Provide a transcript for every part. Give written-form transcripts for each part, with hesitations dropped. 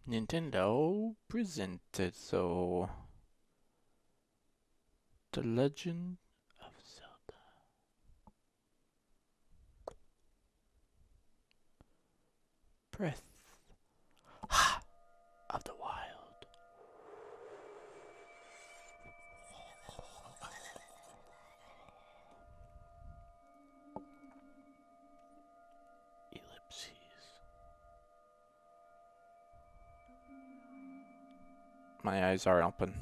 Nintendo presented The Legend of Zelda. Breath of the Wild. Ellipses. My eyes are open.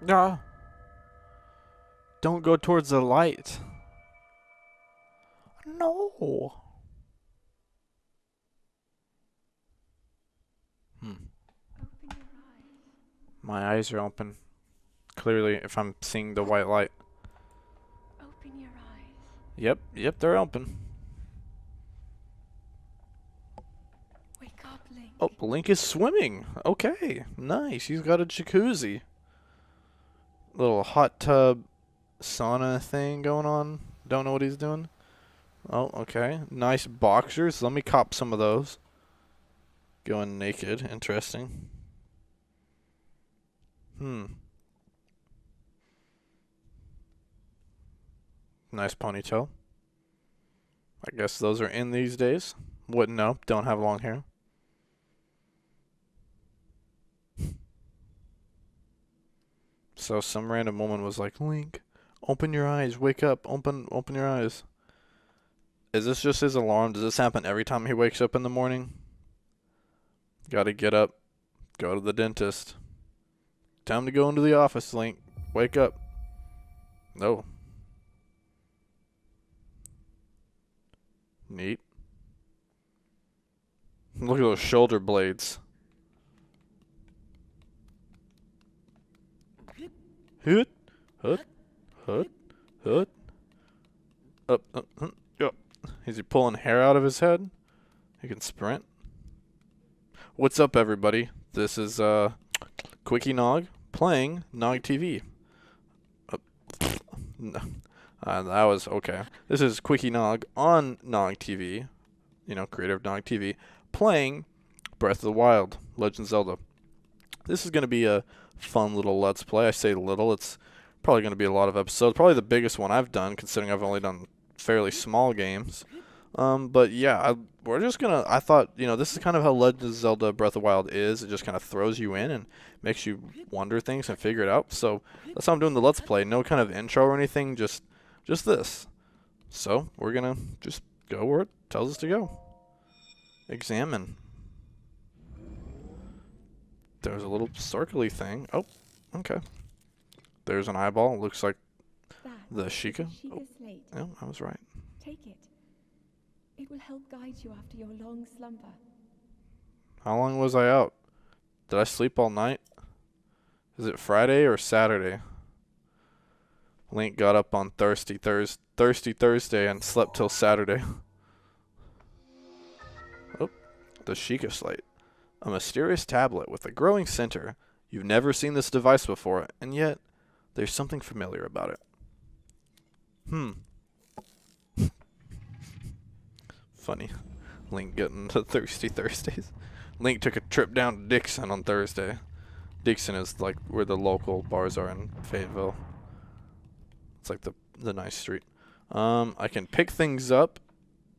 No. Don't go towards the light. No. Hmm. My eyes are open. Clearly, if I'm seeing the white light. Open your eyes. Yep, they're open. Wake up, Link. Oh, Link is swimming. Okay, nice. He's got a jacuzzi. Little hot tub sauna thing going on. Don't know what he's doing. Oh, okay. Nice boxers. Let me cop some of those. Going naked. Interesting. Nice ponytail. I guess those are in these days. Wouldn't know. Don't have long hair. So some random woman was like, Link, open your eyes. Wake up. Open your eyes. Is this just his alarm? Does this happen every time he wakes up in the morning? Gotta get up. Go to the dentist. Time to go into the office, Link. Wake up. No. Neat. Look at those shoulder blades. Hoot, hoot, hoot, hoot. Up, up. Is he pulling hair out of his head? He can sprint. What's up, everybody? This is Quickie Nog playing Nog TV. No, that was okay. This is Quickie Nog on Nog TV. You know, creator of Nog TV, playing Breath of the Wild, Legend of Zelda. This is going to be a fun little Let's Play. I say little, it's probably going to be a lot of episodes. Probably the biggest one I've done, considering I've only done fairly small games. But yeah, we're just going to, I thought, you know, this is kind of how Legend of Zelda Breath of the Wild is. It just kind of throws you in and makes you wonder things and figure it out. So that's how I'm doing the Let's Play. No kind of intro or anything, just this. So we're going to just go where it tells us to go. Examine. There's a little circly thing. Oh, okay. There's an eyeball. Looks like the Sheikah. Oh, Slate. yeah, I was right. Take it. It will help guide you after your long slumber. How long was I out? Did I sleep all night? Is it Friday or Saturday? Link got up on Thirsty Thursday and slept till Saturday. Oh, the Sheikah Slate. A mysterious tablet with a glowing center. You've never seen this device before, and yet there's something familiar about it. Funny. Link getting to Thirsty Thursdays. Link took a trip down to Dixon on Thursday. Dixon is like where the local bars are in Fayetteville. It's like the nice street. I can pick things up.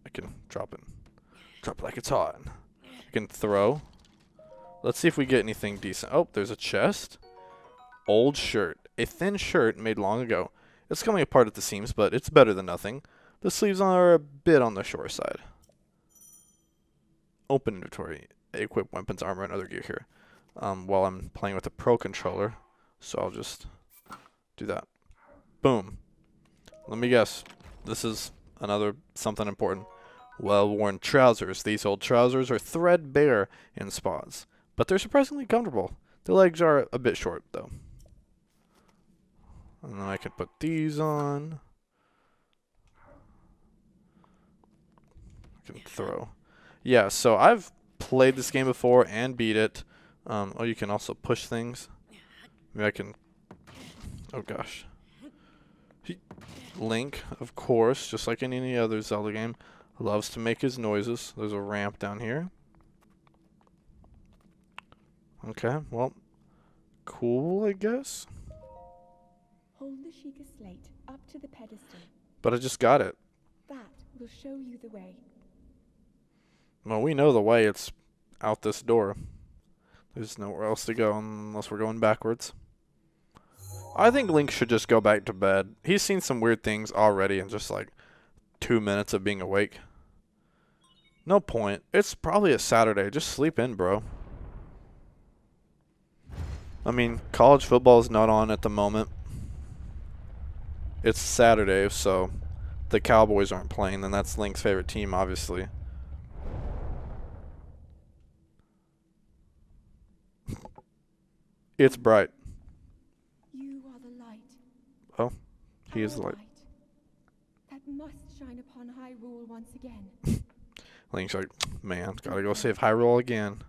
I can drop it. Drop it like it's hot. I can throw. Let's see if we get anything decent. Oh, there's a chest. Old shirt. A thin shirt made long ago. It's coming apart at the seams, but it's better than nothing. The sleeves are a bit on the short side. Open inventory. Equip weapons, armor, and other gear here. While I'm playing with the Pro controller. So I'll just do that. Boom. Let me guess. This is another something important. Well-worn trousers. These old trousers are threadbare in spots, but they're surprisingly comfortable. The legs are a bit short, though. And then I can put these on. I can throw. Yeah, so I've played this game before and beat it. Oh, you can also push things. Maybe I can... Oh, gosh. Link, of course, just like in any other Zelda game. Loves to make his noises. There's a ramp down here. Okay, well, cool, I guess. Hold the Sheikah slate up to the pedestal. But I just got it. That will show you the way. Well, we know the way. It's out this door. There's nowhere else to go unless we're going backwards. I think Link should just go back to bed. He's seen some weird things already in just like 2 minutes of being awake. No point. It's probably a Saturday. Just sleep in, bro. I mean, college football is not on at the moment. It's Saturday, so the Cowboys aren't playing, and that's Link's favorite team, obviously. It's bright. You are the light. Oh, he is the Our light. that must shine upon Hyrule once again. Link's like, man, gotta go save Hyrule again.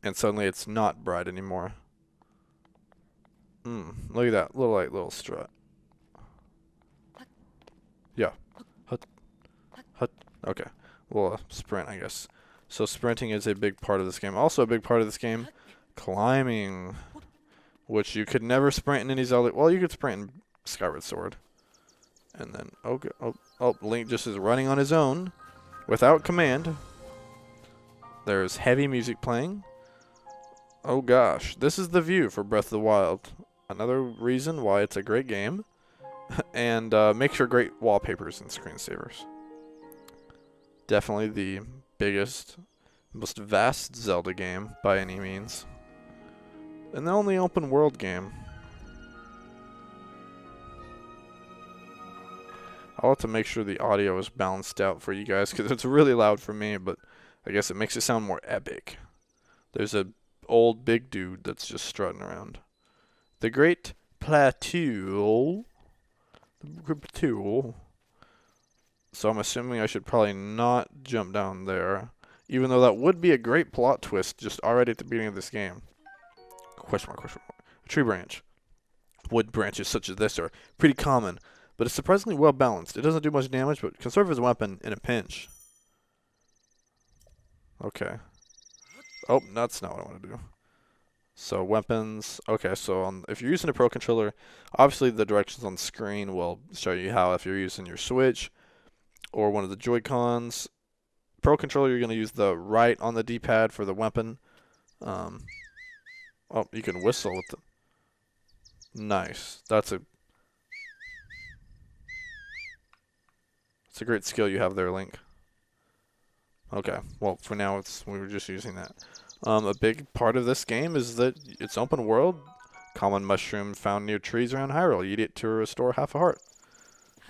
And suddenly it's not bright anymore. Look at that little light, little strut. Yeah. Hut. Hut. Okay. Well, sprint, I guess. So sprinting is a big part of this game. Also a big part of this game, climbing, which you could never sprint in any Zelda. Well, you could sprint in Skyward Sword. And then, Link just is running on his own without command. There's heavy music playing. Oh gosh, this is the view for Breath of the Wild. Another reason why it's a great game. And make sure great wallpapers and screensavers. Definitely the biggest, most vast Zelda game by any means. And the only open world game. I'll have to make sure the audio is balanced out for you guys because it's really loud for me, but I guess it makes it sound more epic. There's a old big dude that's just strutting around. The Great Plateau. So I'm assuming I should probably not jump down there, even though that would be a great plot twist just already at the beginning of this game. Question mark, question mark. A tree branch. Wood branches such as this are pretty common, but it's surprisingly well balanced. It doesn't do much damage, but can serve as a weapon in a pinch. Okay. Oh, that's not what I want to do. So weapons. Okay, so if you're using a Pro Controller, obviously the directions on the screen will show you how if you're using your Switch or one of the Joy-Cons. Pro Controller, you're going to use the right on the D-pad for the weapon. Oh, you can whistle with the... Nice. That's a great skill you have there, Link. Okay, well, for now, we were just using that. A big part of this game is that it's open world. Common mushroom found near trees around Hyrule. Eat it to restore half a heart.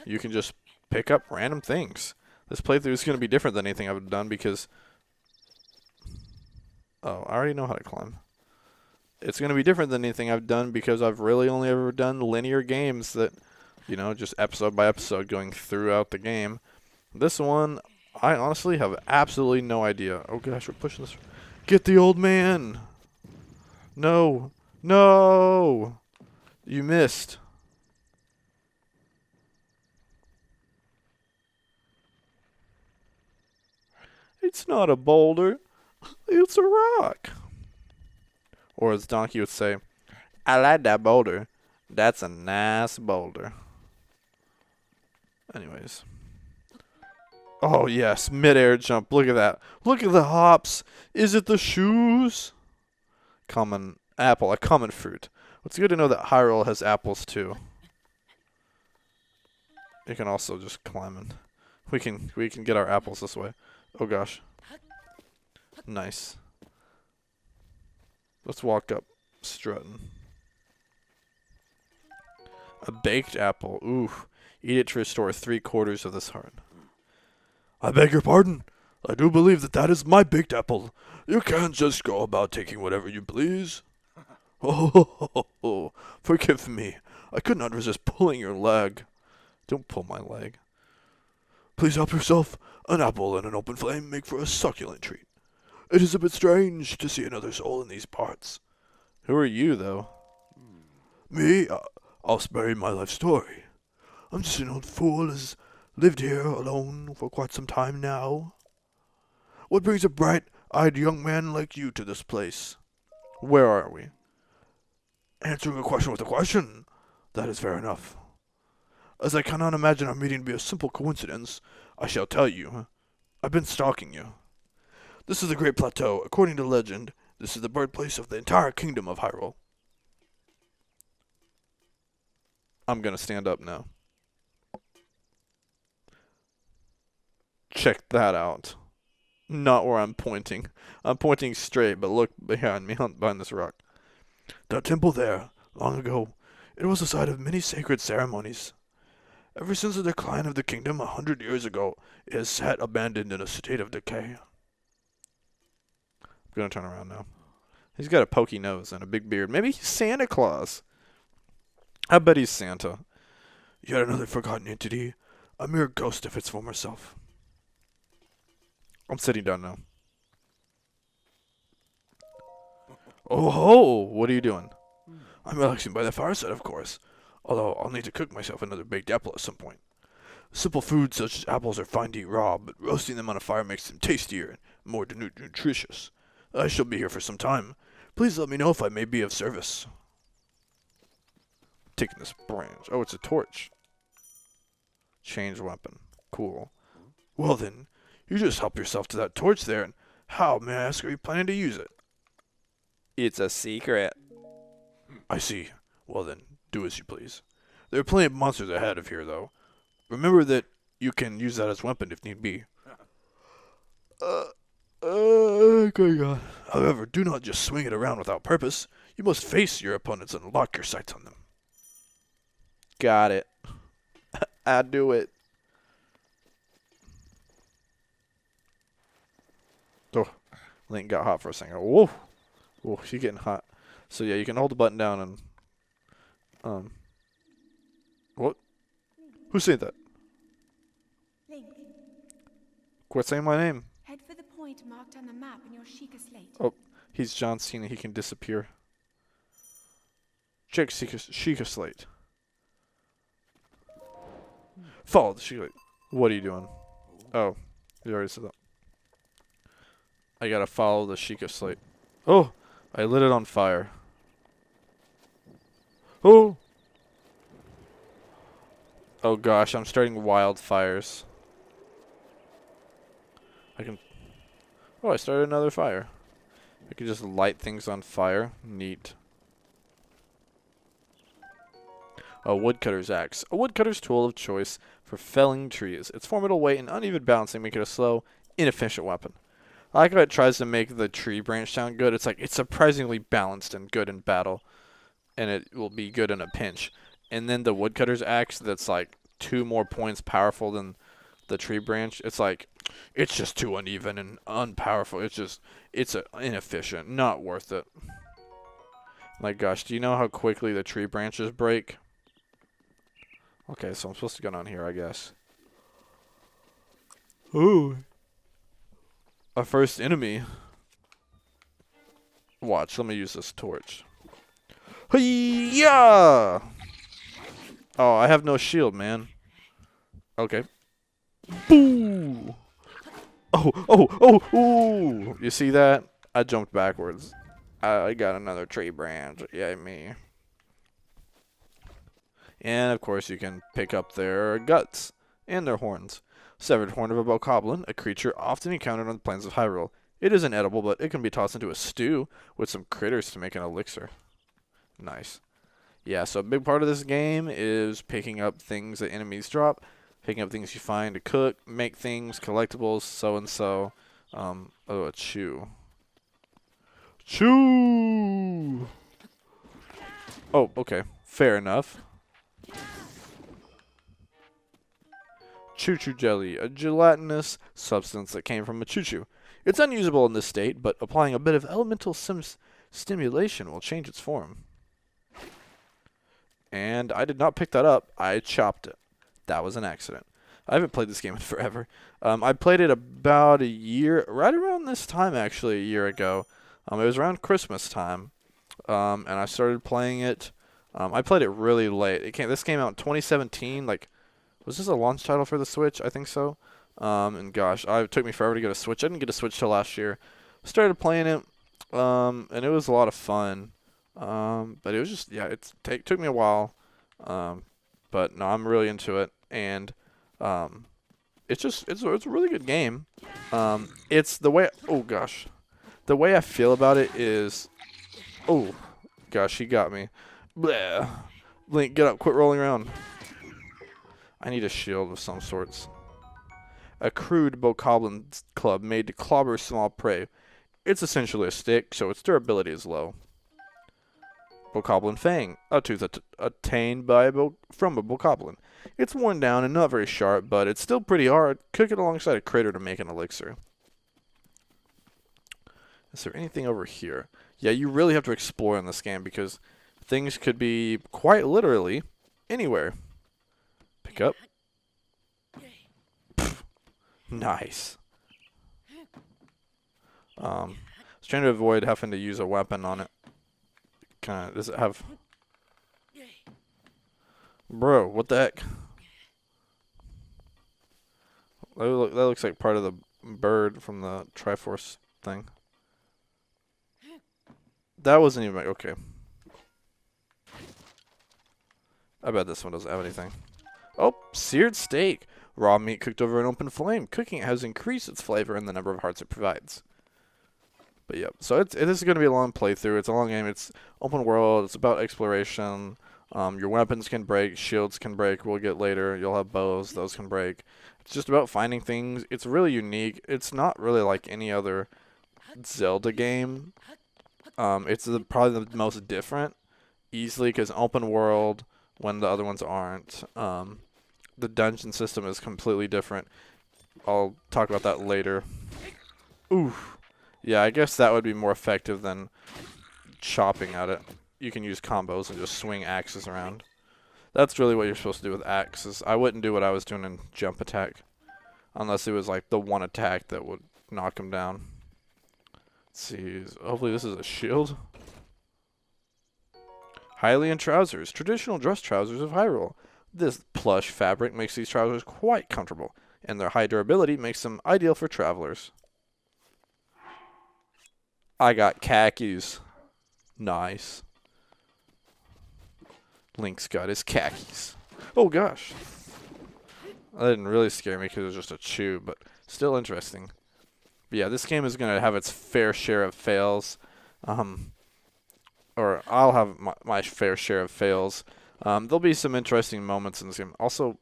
You can just pick up random things. This playthrough is going to be different than anything I've done because... Oh, I already know how to climb. It's going to be different than anything I've done because I've really only ever done linear games that, you know, just episode by episode going throughout the game. This one, I honestly have absolutely no idea. Oh gosh, we're pushing this... Get the old man! No! No! You missed. It's not a boulder. It's a rock. Or as Donkey would say, I like that boulder. That's a nice boulder. Anyways. Oh, yes. Mid-air jump. Look at that. Look at the hops. Is it the shoes? Common apple. A common fruit. It's good to know that Hyrule has apples, too. You can also just climb in. We can get our apples this way. Oh, gosh. Nice. Let's walk up strutting. A baked apple. Ooh. Eat it to restore 3/4 of this heart. I beg your pardon. I do believe that is my baked apple. You can't just go about taking whatever you please. Oh, forgive me. I could not resist pulling your leg. Don't pull my leg. Please help yourself. An apple and an open flame make for a succulent treat. It is a bit strange to see another soul in these parts. Who are you, though? Me? I'll spare you my life story. I'm just an old fool as lived here alone for quite some time now. What brings a bright-eyed young man like you to this place? Where are we? Answering a question with a question. That is fair enough. As I cannot imagine our meeting to be a simple coincidence, I shall tell you. I've been stalking you. This is the Great Plateau. According to legend, this is the birthplace of the entire kingdom of Hyrule. I'm gonna stand up now. Check that out. Not where I'm pointing. I'm pointing straight, but look behind me, behind this rock. That temple there, long ago, it was the site of many sacred ceremonies. Ever since the decline of the kingdom 100 years ago, it has sat abandoned in a state of decay. I'm gonna turn around now. He's got a pokey nose and a big beard. Maybe he's Santa Claus. I bet he's Santa. Yet another forgotten entity, a mere ghost of its former self. I'm sitting down now. Oh ho! What are you doing? I'm relaxing by the fireside, of course. Although I'll need to cook myself another baked apple at some point. Simple foods such as apples are fine to eat raw, but roasting them on a fire makes them tastier and more nutritious. I shall be here for some time. Please let me know if I may be of service. Taking this branch. Oh, it's a torch. Change weapon. Cool. Well then, you just help yourself to that torch there, and how, may I ask, are you planning to use it? It's a secret. I see. Well then, do as you please. There are plenty of monsters ahead of here, though. Remember that you can use that as a weapon if need be. Okay, God. However, do not just swing it around without purpose. You must face your opponents and lock your sights on them. Got it. I do it. Oh, Link got hot for a second. Whoa. Whoa, she's getting hot. So yeah, you can hold the button down and what? Who said that? Link, Quit saying my name. head for the point marked on the map in your Sheikah slate. Oh, he's John Cena. He can disappear. Check Sheikah slate. Follow the Sheikah slate. What are you doing? Oh, you already said that. I gotta follow the Sheikah slate. Oh, I lit it on fire. Oh. Oh gosh, I'm starting wildfires. Oh, I started another fire. I can just light things on fire. Neat. A woodcutter's axe. A woodcutter's tool of choice for felling trees. Its formidable weight and uneven balancing make it a slow, inefficient weapon. I like how it tries to make the tree branch sound good. It's like it's surprisingly balanced and good in battle, and it will be good in a pinch. And then the woodcutter's axe that's like 2 more points powerful than the tree branch. It's like it's just too uneven and unpowerful. It's inefficient, not worth it. My gosh, do you know how quickly the tree branches break? Okay, so I'm supposed to go down here, I guess. Ooh. Our first enemy. Watch, let me use this torch. Hey-ya! Oh, I have no shield, man. Okay. Boo! Ooh! You see that? I jumped backwards. I got another tree branch. Yeah, me. And, of course, you can pick up their guts and their horns. Severed horn of a bokoblin, a creature often encountered on the plains of Hyrule. It isn't edible, but it can be tossed into a stew with some critters to make an elixir. Nice. Yeah, so a big part of this game is picking up things that enemies drop, picking up things you find to cook, make things, collectibles, so-and-so. Oh, a chew. Chew! Oh, okay. Fair enough. Choo-choo jelly, a gelatinous substance that came from a choo-choo. It's unusable in this state, but applying a bit of elemental stimulation will change its form. And I did not pick that up. I chopped it. That was an accident. I haven't played this game in forever. I played it about a year, right around this time actually, a year ago. It was around Christmas time, and I started playing it. I played it really late. This came out in 2017, like Was this a launch title for the Switch? I think so. And gosh, it took me forever to get a Switch. I didn't get a Switch till last year. Started playing it, and it was a lot of fun. But it was just, yeah, took me a while. But no, I'm really into it, and it's a really good game. It's the way, oh gosh, the way I feel about it is, oh gosh, he got me. Bleh. Link, get up, quit rolling around. I need a shield of some sorts. A crude bokoblin club made to clobber small prey. It's essentially a stick, so its durability is low. Bokoblin Fang, a tooth attained from a bokoblin. It's worn down and not very sharp, but it's still pretty hard. Cook it alongside a critter to make an elixir. Is there anything over here? Yeah, you really have to explore in this game because things could be quite literally anywhere. Pick up. Pfft. Nice. I was trying to avoid having to use a weapon on it. Does it have... Bro, what the heck? That looks like part of the bird from the Triforce thing. That wasn't even... Okay. I bet this one doesn't have anything. Oh, seared steak. Raw meat cooked over an open flame. Cooking it has increased its flavor and the number of hearts it provides. But yeah, so this is going to be a long playthrough. It's a long game. It's open world. It's about exploration. Your weapons can break. Shields can break. We'll get later. You'll have bows. Those can break. It's just about finding things. It's really unique. It's not really like any other Zelda game. It's probably the most different, easily, because open world when the other ones aren't. The dungeon system is completely different. I'll talk about that later. Oof. Yeah, I guess that would be more effective than chopping at it. You can use combos and just swing axes around. That's really what you're supposed to do with axes. I wouldn't do what I was doing in jump attack. Unless it was like the one attack that would knock him down. Let's see. Hopefully this is a shield. Hylian trousers. Traditional dress trousers of Hyrule. This plush fabric makes these trousers quite comfortable. And their high durability makes them ideal for travelers. I got khakis. Nice. Link's got his khakis. Oh gosh. That didn't really scare me because it was just a chew, but still interesting. But yeah, this game is going to have its fair share of fails. Or I'll have my fair share of fails. There'll be some interesting moments in this game. Also,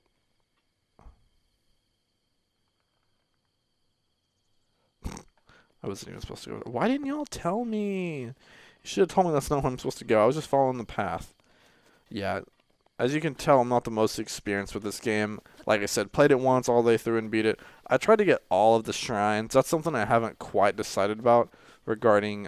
I wasn't even supposed to go. Why didn't y'all tell me? You should have told me that's not where I'm supposed to go. I was just following the path. Yeah, as you can tell, I'm not the most experienced with this game. Like I said, played it once all the way through and beat it. I tried to get all of the shrines. That's something I haven't quite decided about regarding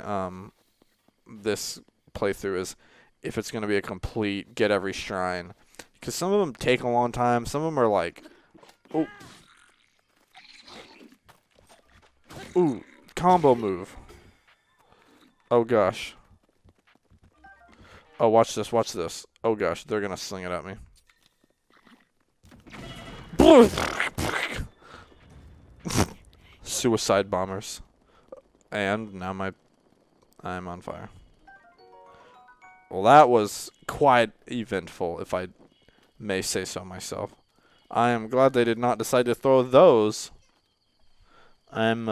this playthrough, is if it's going to be a complete get every shrine. Because some of them take a long time. Some of them are like, oh. Ooh, combo move. Oh gosh. Oh, watch this, watch this. Oh gosh, they're gonna sling it at me. Suicide bombers. And now I'm on fire. Well, that was quite eventful, if I may say so myself. I am glad they did not decide to throw those. I'm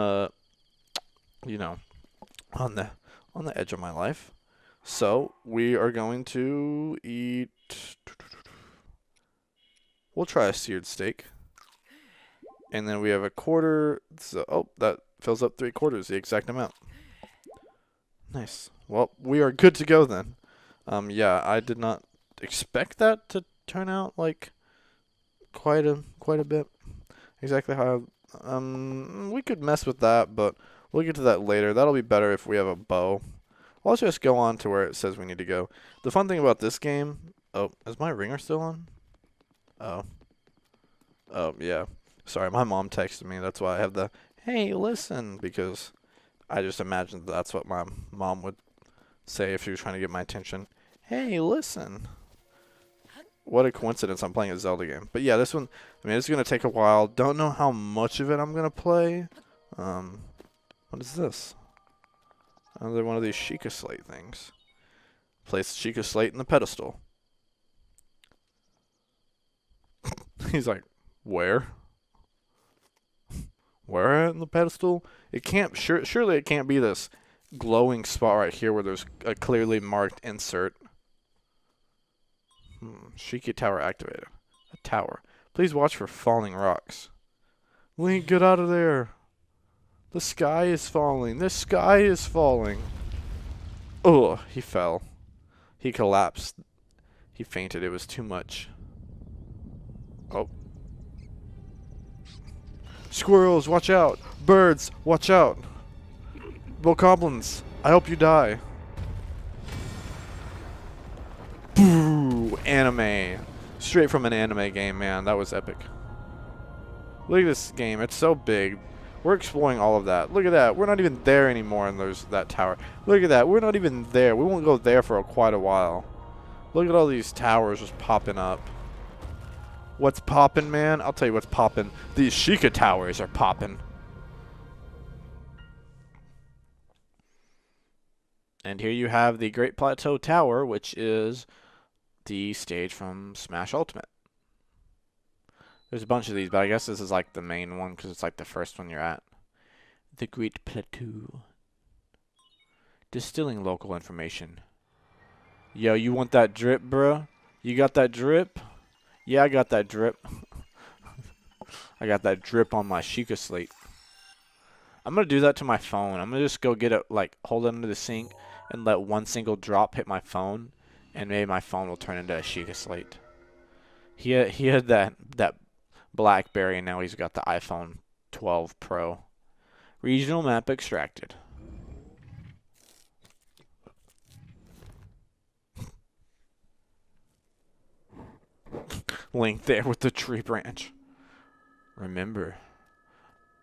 you know, on the edge of my life. So we are going to eat. We'll try a seared steak, and then we have a quarter. So, oh, that fills up 3/4, the exact amount. Nice. Well, we are good to go then. Yeah, I did not expect that to turn out like quite a bit. Exactly how. We could mess with that, but we'll get to that later. That'll be better if we have a bow. Let's just go on to where it says we need to go. The fun thing about this game... Oh, is my ringer still on? Oh. Oh, yeah. Sorry, my mom texted me. That's why I have the, hey, listen, because I just imagined that's what my mom would say if she was trying to get my attention. Hey, listen. What a coincidence, I'm playing a Zelda game. But yeah, this one, I mean, it's going to take a while. Don't know how much of it I'm going to play. What is this? Another one of these Sheikah Slate things. Place Sheikah Slate in the pedestal. He's like, where? Where in the pedestal? It can't, surely it can't be this glowing spot right here where there's a clearly marked insert. Sheikah Tower activated. A tower. Please watch for falling rocks. Link, get out of there. The sky is falling. The sky is falling. Oh, he fell. He collapsed. He fainted. It was too much. Oh. Squirrels, watch out. Birds, watch out. Bokoblins, I hope you die. Boo! Anime. Straight from an anime game, man. That was epic. Look at this game. It's so big. We're exploring all of that. Look at that. We're not even there anymore, and there's that tower. Look at that. We're not even there. We won't go there for quite a while. Look at all these towers just popping up. What's popping, man? I'll tell you what's popping. These Sheikah towers are popping. And here you have the Great Plateau Tower, which is the stage from Smash Ultimate. There's a bunch of these, but I guess this is like the main one because it's like the first one you're at. The Great Plateau. Distilling local information. Yo, you want that drip, bruh? You got that drip? Yeah, I got that drip. I got that drip on my Sheikah Slate. I'm going to do that to my phone. I'm going to just go get it, like, hold it under the sink and let one single drop hit my phone, and maybe my phone will turn into a Sheikah Slate. He had that BlackBerry, and now he's got the iPhone 12 Pro. Regional map extracted. Link there with the tree branch. Remember.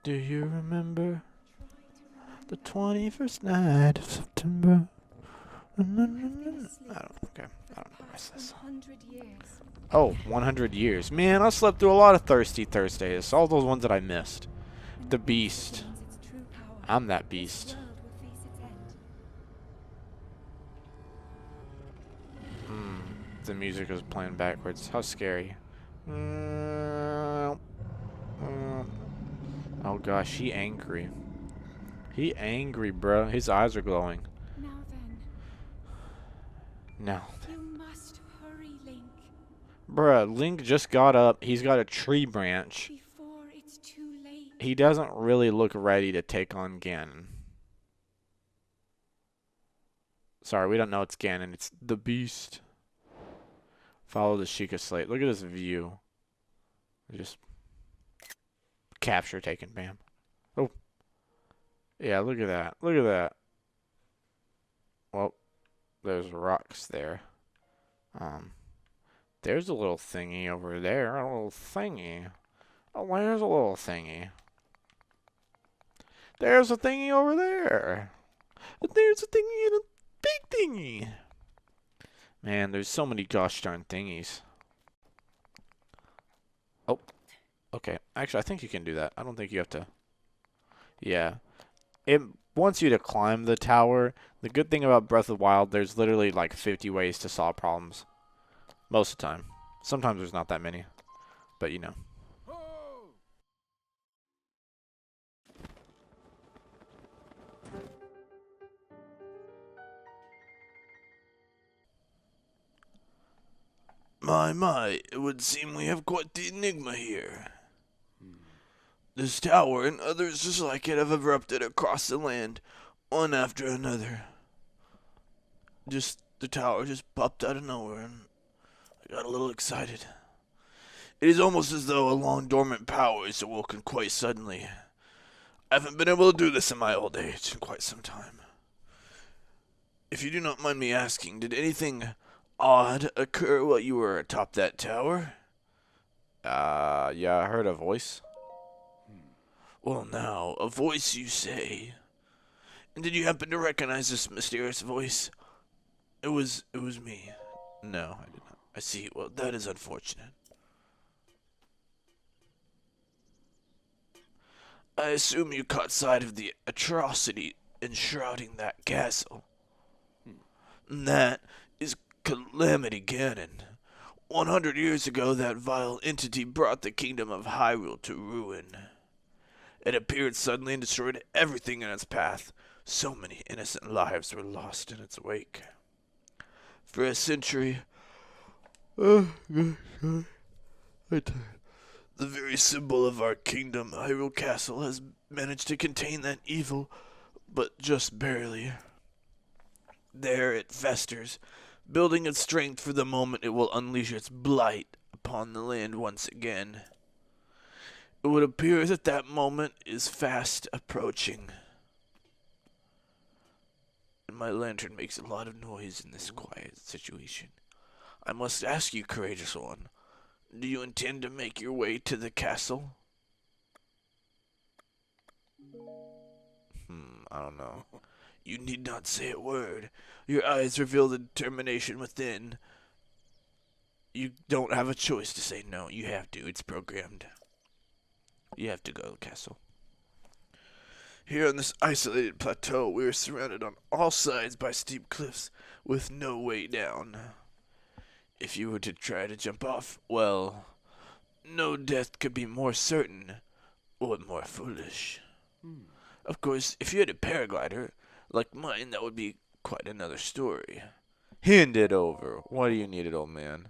Do you remember the 21st night of September? I don't. Okay. I don't know the rest of this. Oh, 100 years. Man, I slept through a lot of Thirsty Thursdays. All those ones that I missed. The Beast. I'm that beast. The music is playing backwards. How scary. Oh gosh, he angry. He angry, bro. His eyes are glowing. Now then. Now. You must hurry, Link. Bruh, Link just got up. He's got a tree branch. Before it's too late. He doesn't really look ready to take on Ganon. Sorry, we don't know it's Ganon. It's the Beast. Follow the Sheikah Slate. Look at this view. Just capture taken, bam. Oh. Yeah, look at that. Look at that. Well, there's rocks there. There's a little thingy over there. A little thingy. Oh, there's a little thingy. There's a thingy over there. There's a thingy and a big thingy. Man, there's so many gosh darn thingies. Oh. Okay. Actually, I think you can do that. I don't think you have to. Yeah. It wants you to climb the tower. The good thing about Breath of the Wild, there's literally like 50 ways to solve problems. Most of the time. Sometimes there's not that many. But you know. My, it would seem we have quite the enigma here. This tower and others just like it have erupted across the land, one after another. The tower just popped out of nowhere, and I got a little excited. It is almost as though a long dormant power is awoken quite suddenly. I haven't been able to do this in my old age in quite some time. If you do not mind me asking, did anything odd occur while you were atop that tower? Yeah, I heard a voice. Well, now, a voice you say. And did you happen to recognize this mysterious voice? It was me. No, I did not. I see. Well, that is unfortunate. I assume you caught sight of the atrocity enshrouding that castle. That is Calamity Ganon. 100 years ago, that vile entity brought the kingdom of Hyrule to ruin. It appeared suddenly and destroyed everything in its path. So many innocent lives were lost in its wake. For a century, the very symbol of our kingdom, Hyrule Castle, has managed to contain that evil, but just barely. There it festers, building its strength for the moment it will unleash its blight upon the land once again. It would appear that that moment is fast approaching. And my lantern makes a lot of noise in this quiet situation. I must ask you, courageous one, do you intend to make your way to the castle? I don't know. You need not say a word. Your eyes reveal the determination within. You don't have a choice to say no. You have to. It's programmed. You have to go to the castle. Here on this isolated plateau, we are surrounded on all sides by steep cliffs with no way down. If you were to try to jump off, well, no death could be more certain or more foolish. Of course, if you had a paraglider like mine, that would be quite another story. Hand it over. Why do you need it, old man?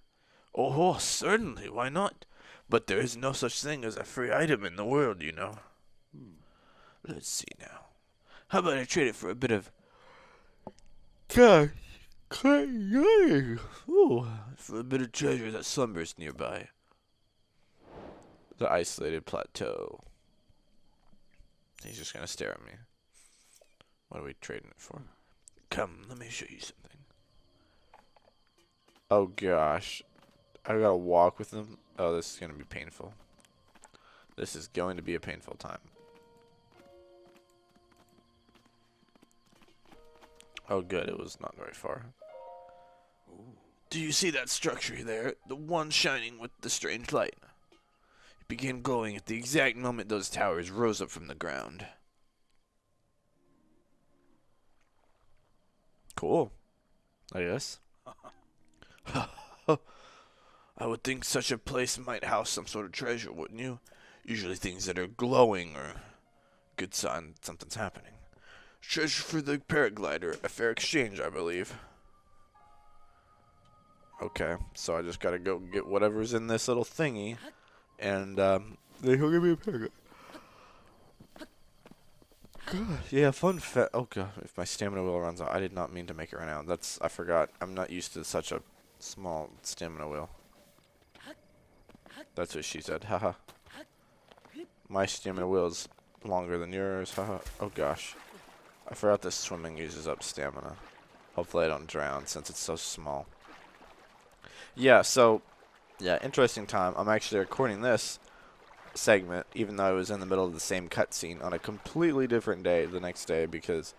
Oh, certainly. Why not? But there is no such thing as a free item in the world, you know. Let's see now. How about I trade it for a bit of cash? Ooh, for a bit of treasure that slumbers nearby. The isolated plateau. He's just gonna stare at me. What are we trading it for? Come, let me show you something. Oh gosh. I gotta walk with him. Oh, this is gonna be painful. This is going to be a painful time. Oh good, it was not very far. Do you see that structure there? The one shining with the strange light. It began glowing at the exact moment those towers rose up from the ground. Cool. I guess. I would think such a place might house some sort of treasure, wouldn't you? Usually things that are glowing are good sign that something's happening. Treasure for the paraglider, a fair exchange, I believe. Okay, so I just gotta go get whatever's in this little thingy, and then he'll give me a paraglider. God, yeah, fun fact. Oh god, if my stamina wheel runs out, I did not mean to make it run out. I forgot. I'm not used to such a small stamina wheel. That's what she said. Haha. My stamina wheel is longer than yours. Haha. Oh gosh. I forgot that swimming uses up stamina. Hopefully I don't drown since it's so small. Yeah, interesting time. I'm actually recording this segment, even though I was in the middle of the same cutscene on a completely different day the next day because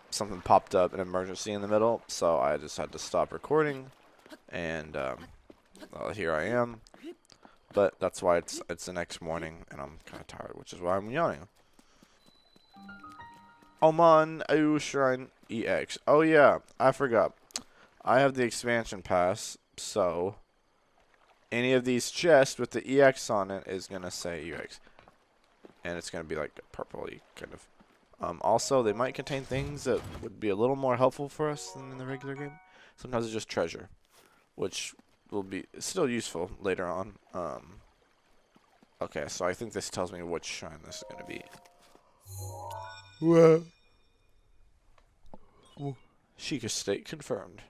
something popped up, an emergency in the middle, so I just had to stop recording, and well, here I am. But that's why it's the next morning, and I'm kind of tired, which is why I'm yawning. Oman Au Shrine EX. Oh yeah, I forgot. I have the expansion pass, so any of these chests with the EX on it is going to say UX. And it's going to be like purpley kind of. Also, they might contain things that would be a little more helpful for us than in the regular game. Sometimes it's just treasure, which will be still useful later on. Okay, so I think this tells me which shrine this is going to be. Well, Sheikah State confirmed.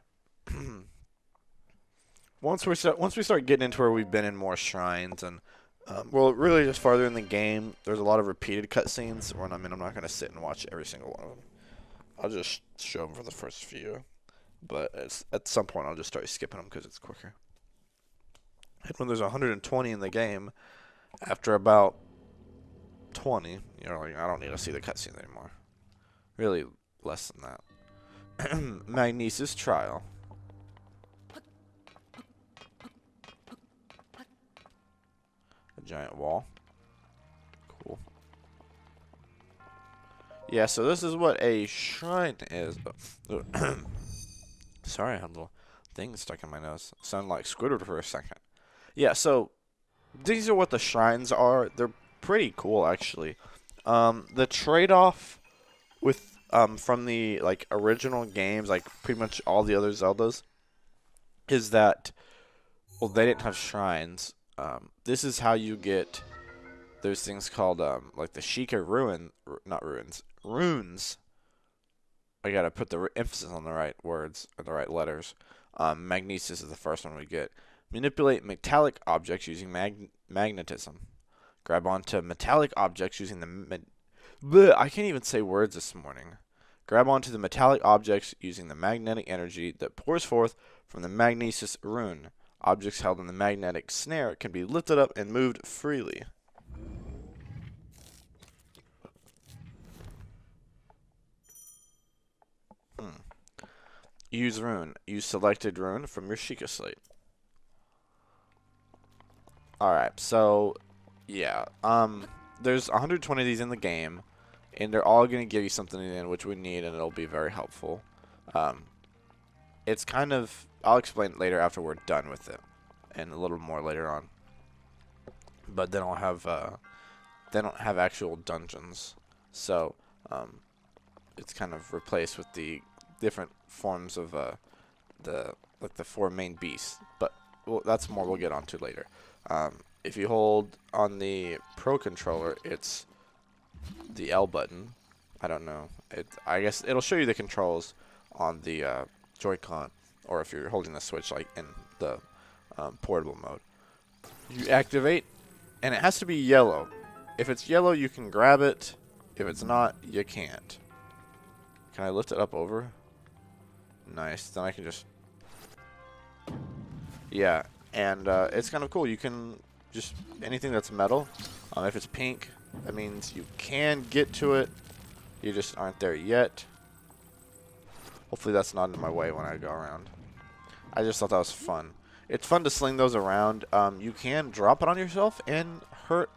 Once we start getting into where we've been in more shrines and well, really just farther in the game, there's a lot of repeated cutscenes. When I'm not going to sit and watch every single one of them. I'll just show them for the first few, but at some point I'll just start skipping them because it's quicker. And when there's 120 in the game, after about 20, you're like, I don't need to see the cutscenes anymore. Really, less than that. Magnesis Trial. giant wall. Cool. Yeah, so this is what a shrine is. Sorry, I had a little thing stuck in my nose. Sounded like Squidward for a second. Yeah, so these are what the shrines are. They're pretty cool, actually. The trade-off with from the like original games, like pretty much all the other Zeldas, is that well, they didn't have shrines. This is how you get. There's things called like the Sheikah not ruins, runes. I gotta put the emphasis on the right words or the right letters. Magnesis is the first one we get. Manipulate metallic objects using magnetism. Grab onto metallic objects using the I can't even say words this morning. Grab onto the metallic objects using the magnetic energy that pours forth from the magnesis rune. Objects held in the magnetic snare can be lifted up and moved freely. Use rune. Use selected rune from your Sheikah slate. Alright, so yeah. There's 120 of these in the game, and they're all gonna give you something in the end which we need, and it'll be very helpful. It's kind of I'll explain it later after we're done with it, and a little more later on. But they don't have actual dungeons, so it's kind of replaced with the different forms of the four main beasts. But that's more we'll get onto later. If you hold on the Pro controller, it's the L button. I don't know. I guess it'll show you the controls on the Joy-Con, or if you're holding the Switch like in the portable mode. You activate, and it has to be yellow. If it's yellow, you can grab it. If it's not, you can't. Can I lift it up over? Nice. Then I can just... Yeah, and it's kind of cool. You can just... Anything that's metal. If it's pink, that means you can get to it. You just aren't there yet. Hopefully that's not in my way when I go around. I just thought that was fun. It's fun to sling those around. You can drop it on yourself and hurt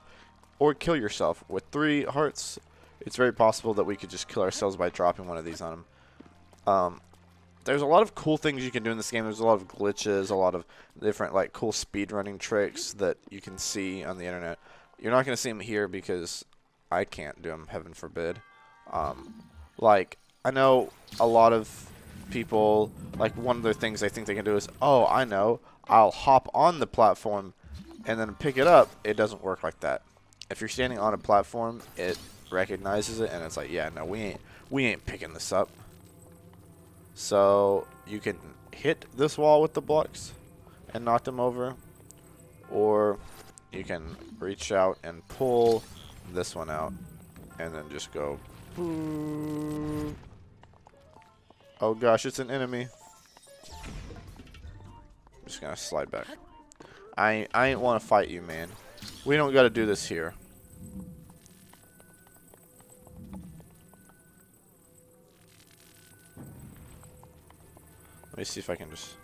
or kill yourself. With 3 hearts, it's very possible that we could just kill ourselves by dropping one of these on them. There's a lot of cool things you can do in this game. There's a lot of glitches, a lot of different like cool speedrunning tricks that you can see on the internet. You're not going to see them here because I can't do them, heaven forbid. Like, I know a lot of people, like one of the things they think they can do is, oh, I know, I'll hop on the platform and then pick it up. It doesn't work like that. If you're standing on a platform, it recognizes it and it's like, yeah, no, we ain't picking this up. So you can hit this wall with the blocks and knock them over, or you can reach out and pull this one out and then just go. Oh gosh, it's an enemy. I'm just gonna slide back. I ain't want to fight you, man. We don't gotta do this here. Let me see if I can just...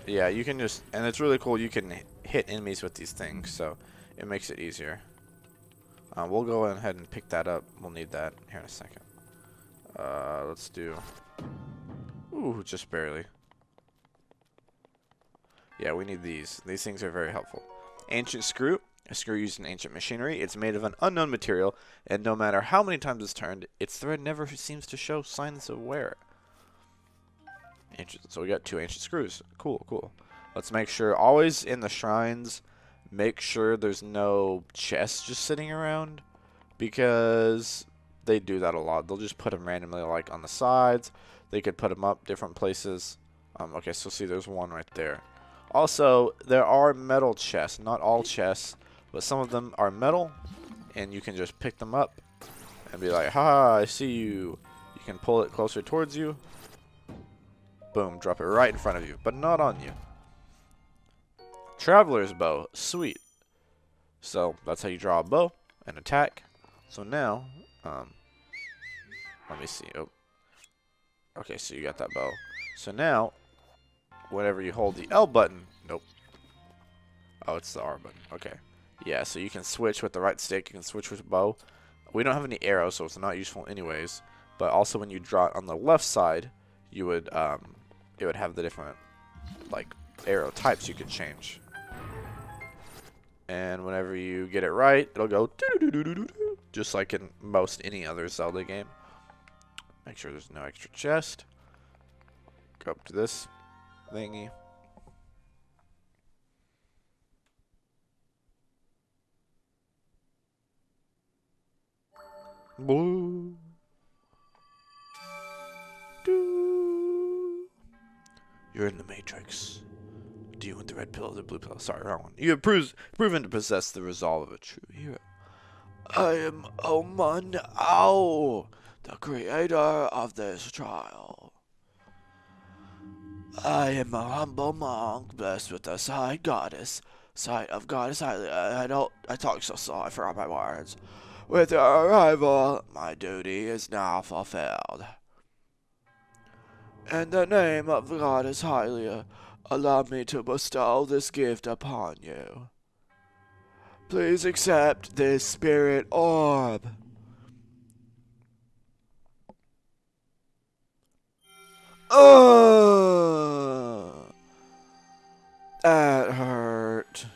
Yeah, you can just... And it's really cool. You can hit enemies with these things, so it makes it easier. We'll go ahead and pick that up. We'll need that here in a second. Let's do... Ooh, just barely. Yeah, we need these. These things are very helpful. Ancient screw. A screw used in ancient machinery. It's made of an unknown material, and no matter how many times it's turned, its thread never seems to show signs of wear. So we got 2 ancient screws. Cool, cool. Let's make sure, always in the shrines, make sure there's no chests just sitting around, because they do that a lot. They'll just put them randomly, like on the sides. They could put them up different places. Okay, so see, there's one right there. Also, there are metal chests. Not all chests, but some of them are metal, and you can just pick them up and be like, ha, I see you. You can pull it closer towards you. Boom, drop it right in front of you, but not on you. Traveler's bow, sweet. So that's how you draw a bow and attack. So now, let me see. Oh, okay, so you got that bow. So now, whenever you hold the L button, nope, Oh, it's the R button. Okay. Yeah, so you can switch with the right stick. You can switch with the bow. We don't have any arrows, so it's not useful anyways. But also when you draw it on the left side, you would it would have the different like arrow types you could change. And whenever you get it right, it'll go doo-doo-doo-doo-doo-doo, just like in most any other Zelda game. Make sure there's no extra chest. Go up to this thingy. Boo. Doo. You're in the Matrix. Do you want the red pill or the blue pill? Sorry, wrong one. You have proven to possess the resolve of a true hero. I am Oman Ao, the creator of this trial. I am a humble monk blessed with a sight of goddess. I talk so slow, I forgot my words. With your arrival, my duty is now fulfilled. In the name of the goddess Hylia, allow me to bestow this gift upon you. Please accept this spirit orb. That hurt.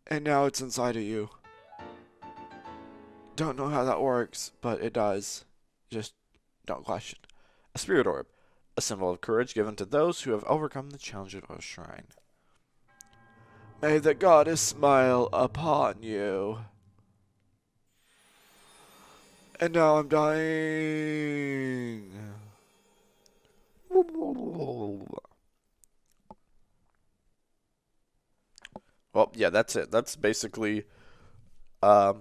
And now it's inside of you. Don't know how that works, but it does. Just don't question. A spirit orb. A symbol of courage given to those who have overcome the challenges of a shrine. May the goddess smile upon you. And now I'm dying. Well, yeah, that's it. That's basically, there's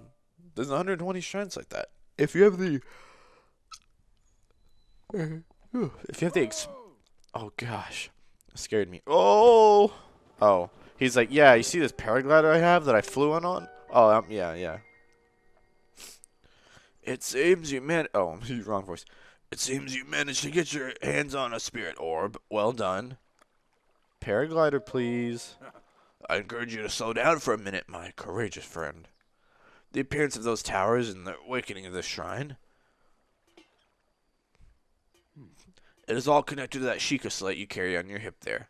120 shrines like that. If you have the, oh gosh, that scared me. Oh, he's like, yeah, you see this paraglider I have that I flew in on? Oh, yeah. It seems you wrong voice. It seems you managed to get your hands on a spirit orb. Well done. Paraglider, please. I encourage you to slow down for a minute, my courageous friend. The appearance of those towers and the awakening of this shrine. It is all connected to that Sheikah slate you carry on your hip there.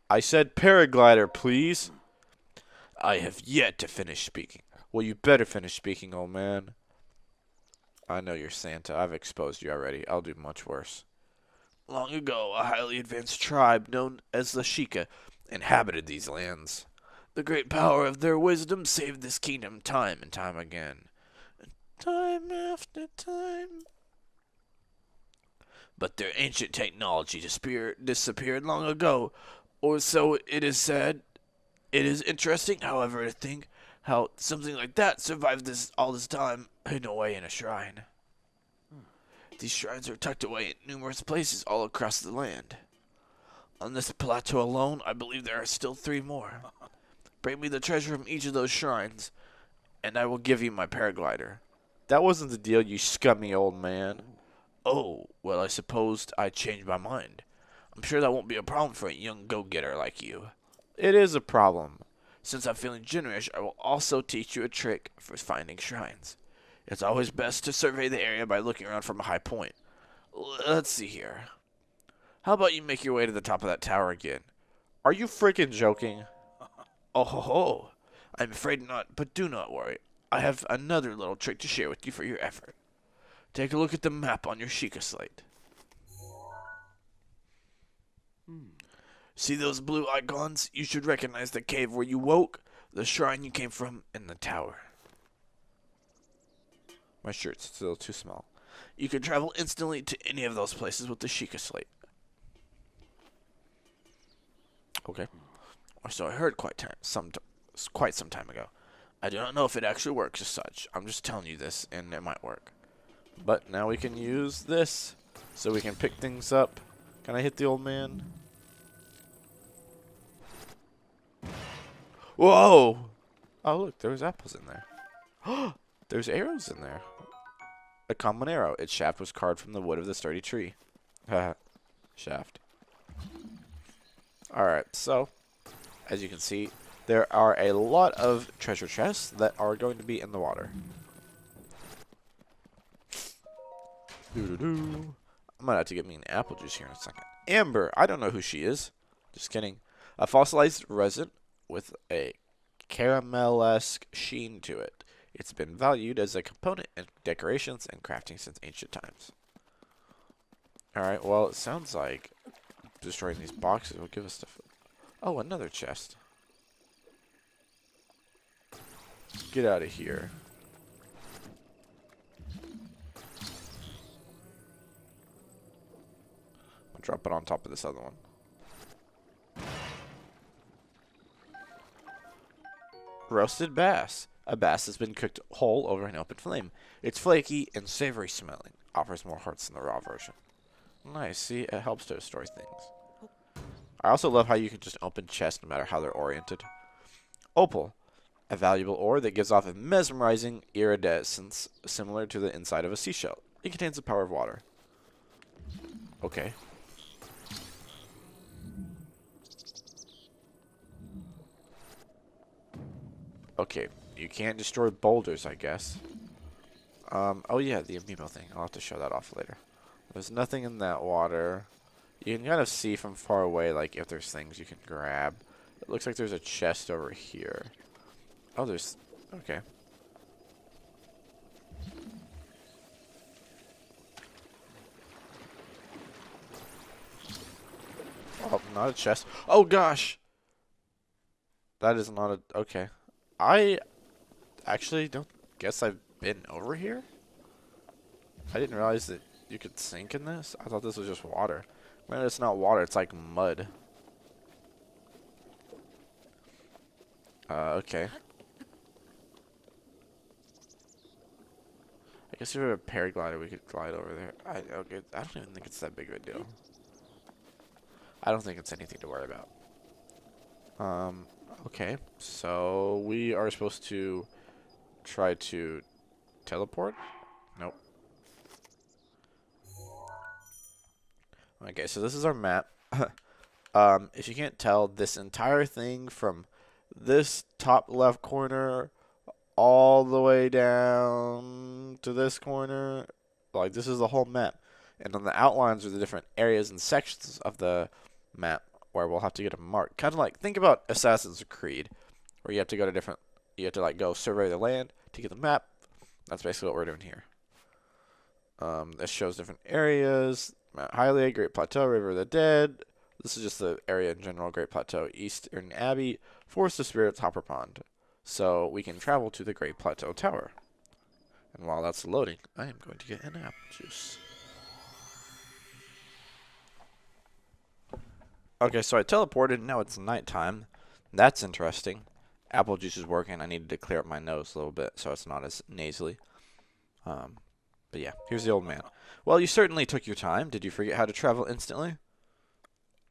I said paraglider, please. I have yet to finish speaking. Well, you better finish speaking, old man. I know you're Santa. I've exposed you already. I'll do much worse. Long ago, a highly advanced tribe known as the Sheikah inhabited these lands. The great power of their wisdom saved this kingdom time and time again. Time after time. But their ancient technology disappeared long ago, or so it is said. It is interesting, however, to think how something like that survived all this time hidden away in a shrine. These shrines are tucked away in numerous places all across the land. On this plateau alone, I believe there are still 3 more. Bring me the treasure from each of those shrines, and I will give you my paraglider. That wasn't the deal, you scummy old man. Oh, well, I supposed I changed my mind. I'm sure that won't be a problem for a young go-getter like you. It is a problem. Since I'm feeling generous, I will also teach you a trick for finding shrines. It's always best to survey the area by looking around from a high point. Let's see here. How about you make your way to the top of that tower again? Are you freaking joking? Oh ho ho. I'm afraid not, but do not worry. I have another little trick to share with you for your effort. Take a look at the map on your Sheikah slate. See those blue icons? You should recognize the cave where you woke, the shrine you came from, and the tower. My shirt's still too small. You can travel instantly to any of those places with the Sheikah slate. Okay. Or so I heard quite some time ago. I do not know if it actually works as such. I'm just telling you this, and it might work. But now we can use this, so we can pick things up. Can I hit the old man? Whoa! Oh look, there's apples in there. There's arrows in there. A common arrow. Its shaft was carved from the wood of the sturdy tree. Haha. Shaft. Alright, so as you can see, there are a lot of treasure chests that are going to be in the water. Doo-doo-doo. I might have to get me an apple juice here in a second. Amber, I don't know who she is. Just kidding. A fossilized resin with a caramel-esque sheen to it. It's been valued as a component in decorations and crafting since ancient times. Alright, well, it sounds like destroying these boxes will give us stuff. Oh, another chest. Get out of here. I'll drop it on top of this other one. Roasted bass. A bass has been cooked whole over an open flame. It's flaky and savory smelling. Offers more hearts than the raw version. Nice. See, it helps to destroy things. I also love how you can just open chests no matter how they're oriented. Opal. A valuable ore that gives off a mesmerizing iridescence similar to the inside of a seashell. It contains the power of water. Okay. Okay, you can't destroy boulders, I guess. Oh yeah, the amiibo thing. I'll have to show that off later. There's nothing in that water. You can kind of see from far away, like, if there's things you can grab. It looks like there's a chest over here. Oh, there's... Okay. Oh, not a chest. Oh, gosh! That is not a... Okay. I actually don't guess I've been over here. I didn't realize that you could sink in this. I thought this was just water. Man, it's not water. It's like mud. Okay. I guess if we have a paraglider, we could glide over there. I don't even think it's that big of a deal. I don't think it's anything to worry about. Okay. So we are supposed to try to teleport? Nope. Okay, so this is our map. If you can't tell, this entire thing from this top left corner all the way down to this corner, like, this is the whole map. And on the outlines are the different areas and sections of the map where we'll have to get a mark. Kind of like, think about Assassin's Creed, where you have to go to different, you have to, like, go survey the land to get the map. That's basically what we're doing here. This shows different areas. Mount Hylia, Great Plateau, River of the Dead. This is just the area in general. Great Plateau, Eastern Abbey, Forest of Spirits, Hopper Pond. So we can travel to the Great Plateau Tower. And while that's loading, I am going to get an apple juice. Okay, so I teleported, and now it's nighttime. That's interesting. Apple juice is working. I needed to clear up my nose a little bit so it's not as nasally. But yeah, here's the old man. Well, you certainly took your time. Did you forget how to travel instantly?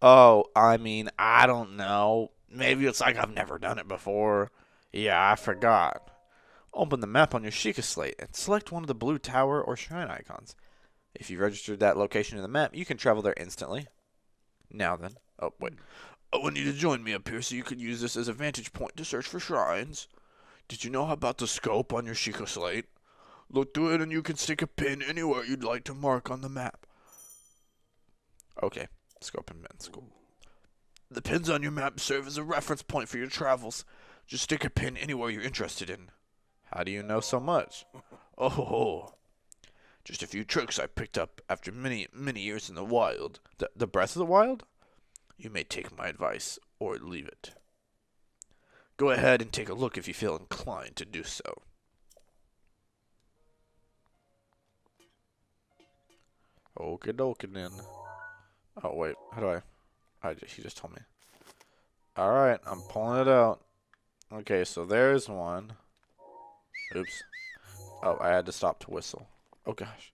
Oh, I mean, I don't know. Maybe it's like I've never done it before. Yeah, I forgot. Open the map on your Sheikah slate and select one of the blue tower or shrine icons. If you registered that location in the map, you can travel there instantly. Now then. Oh, wait. I want you to join me up here so you can use this as a vantage point to search for shrines. Did you know about the scope on your Sheikah slate? Look through it and you can stick a pin anywhere you'd like to mark on the map. Okay, scope and pin, scope. The pins on your map serve as a reference point for your travels. Just stick a pin anywhere you're interested in. How do you know so much? Oh, just a few tricks I picked up after many years in the wild. The Breath of the Wild? You may take my advice or leave it. Go ahead and take a look if you feel inclined to do so. Okie dokie then. Oh wait, how do he just told me. Alright, I'm pulling it out. Okay, so there's one. Oops. Oh, I had to stop to whistle. Oh gosh.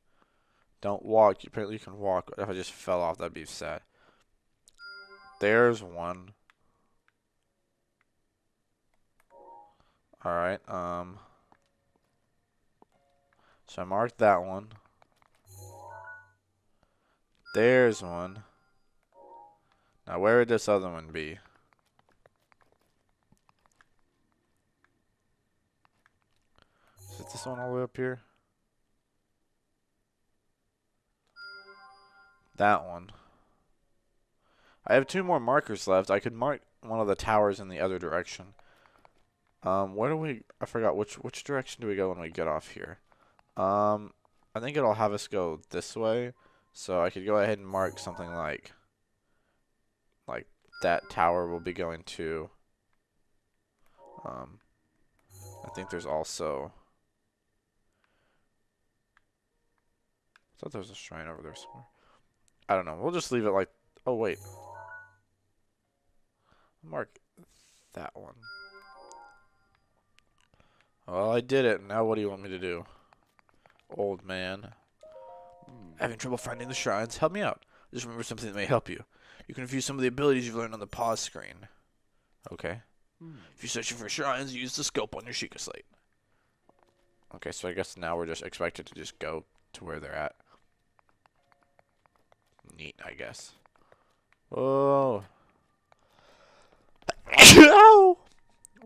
Don't walk. Apparently you can walk. If I just fell off, that'd be sad. There's one. Alright, so I marked that one. There's one. Now where would this other one be? this one all the way up here? That one. I have 2 more markers left. I could mark one of the towers in the other direction. Where do we... I forgot. Which direction do we go when we get off here? I think it'll have us go this way. So I could go ahead and mark something like that tower will be going to... I think there's also... I thought there was a shrine over there somewhere. I don't know. We'll just leave it like... Oh, wait. Mark that one. Well, I did it. Now what do you want me to do? Old man. Having trouble finding the shrines? Help me out. Just remember something that may help you. You can view some of the abilities you've learned on the pause screen. Okay. If you're searching for shrines, use the scope on your Sheikah slate. Okay, so I guess now we're just expected to just go to where they're at. Neat, I guess. Oh.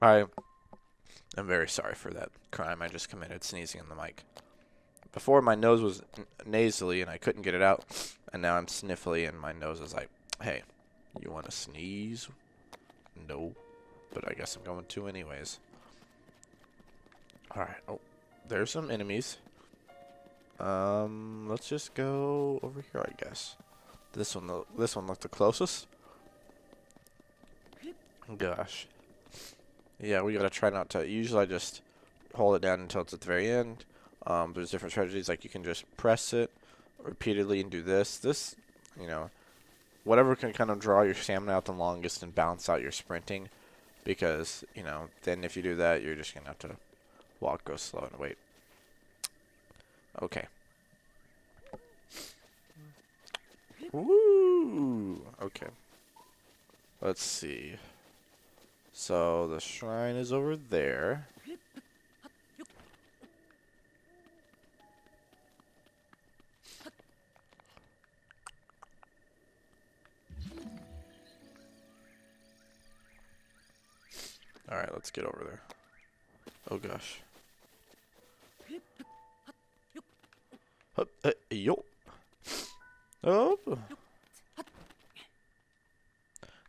I am very sorry for that crime I just committed, sneezing in the mic. Before, my nose was nasally and I couldn't get it out, and now I'm sniffly and my nose is like, hey, you want to sneeze? No, but I guess I'm going to anyways. Alright, oh, there's some enemies. Let's just go over here, I guess. This one looked the closest. Gosh. Yeah, we gotta try not to. Usually I just hold it down until it's at the very end. There's different strategies, like you can just press it repeatedly and do this. This, you know, whatever can kind of draw your stamina out the longest and balance out your sprinting. Because, you know, then if you do that, you're just gonna have to walk, go slow, and wait. Okay. Woo! Okay. Let's see. So the shrine is over there. Alright, let's get over there. Oh gosh. Hup, yo. Oh.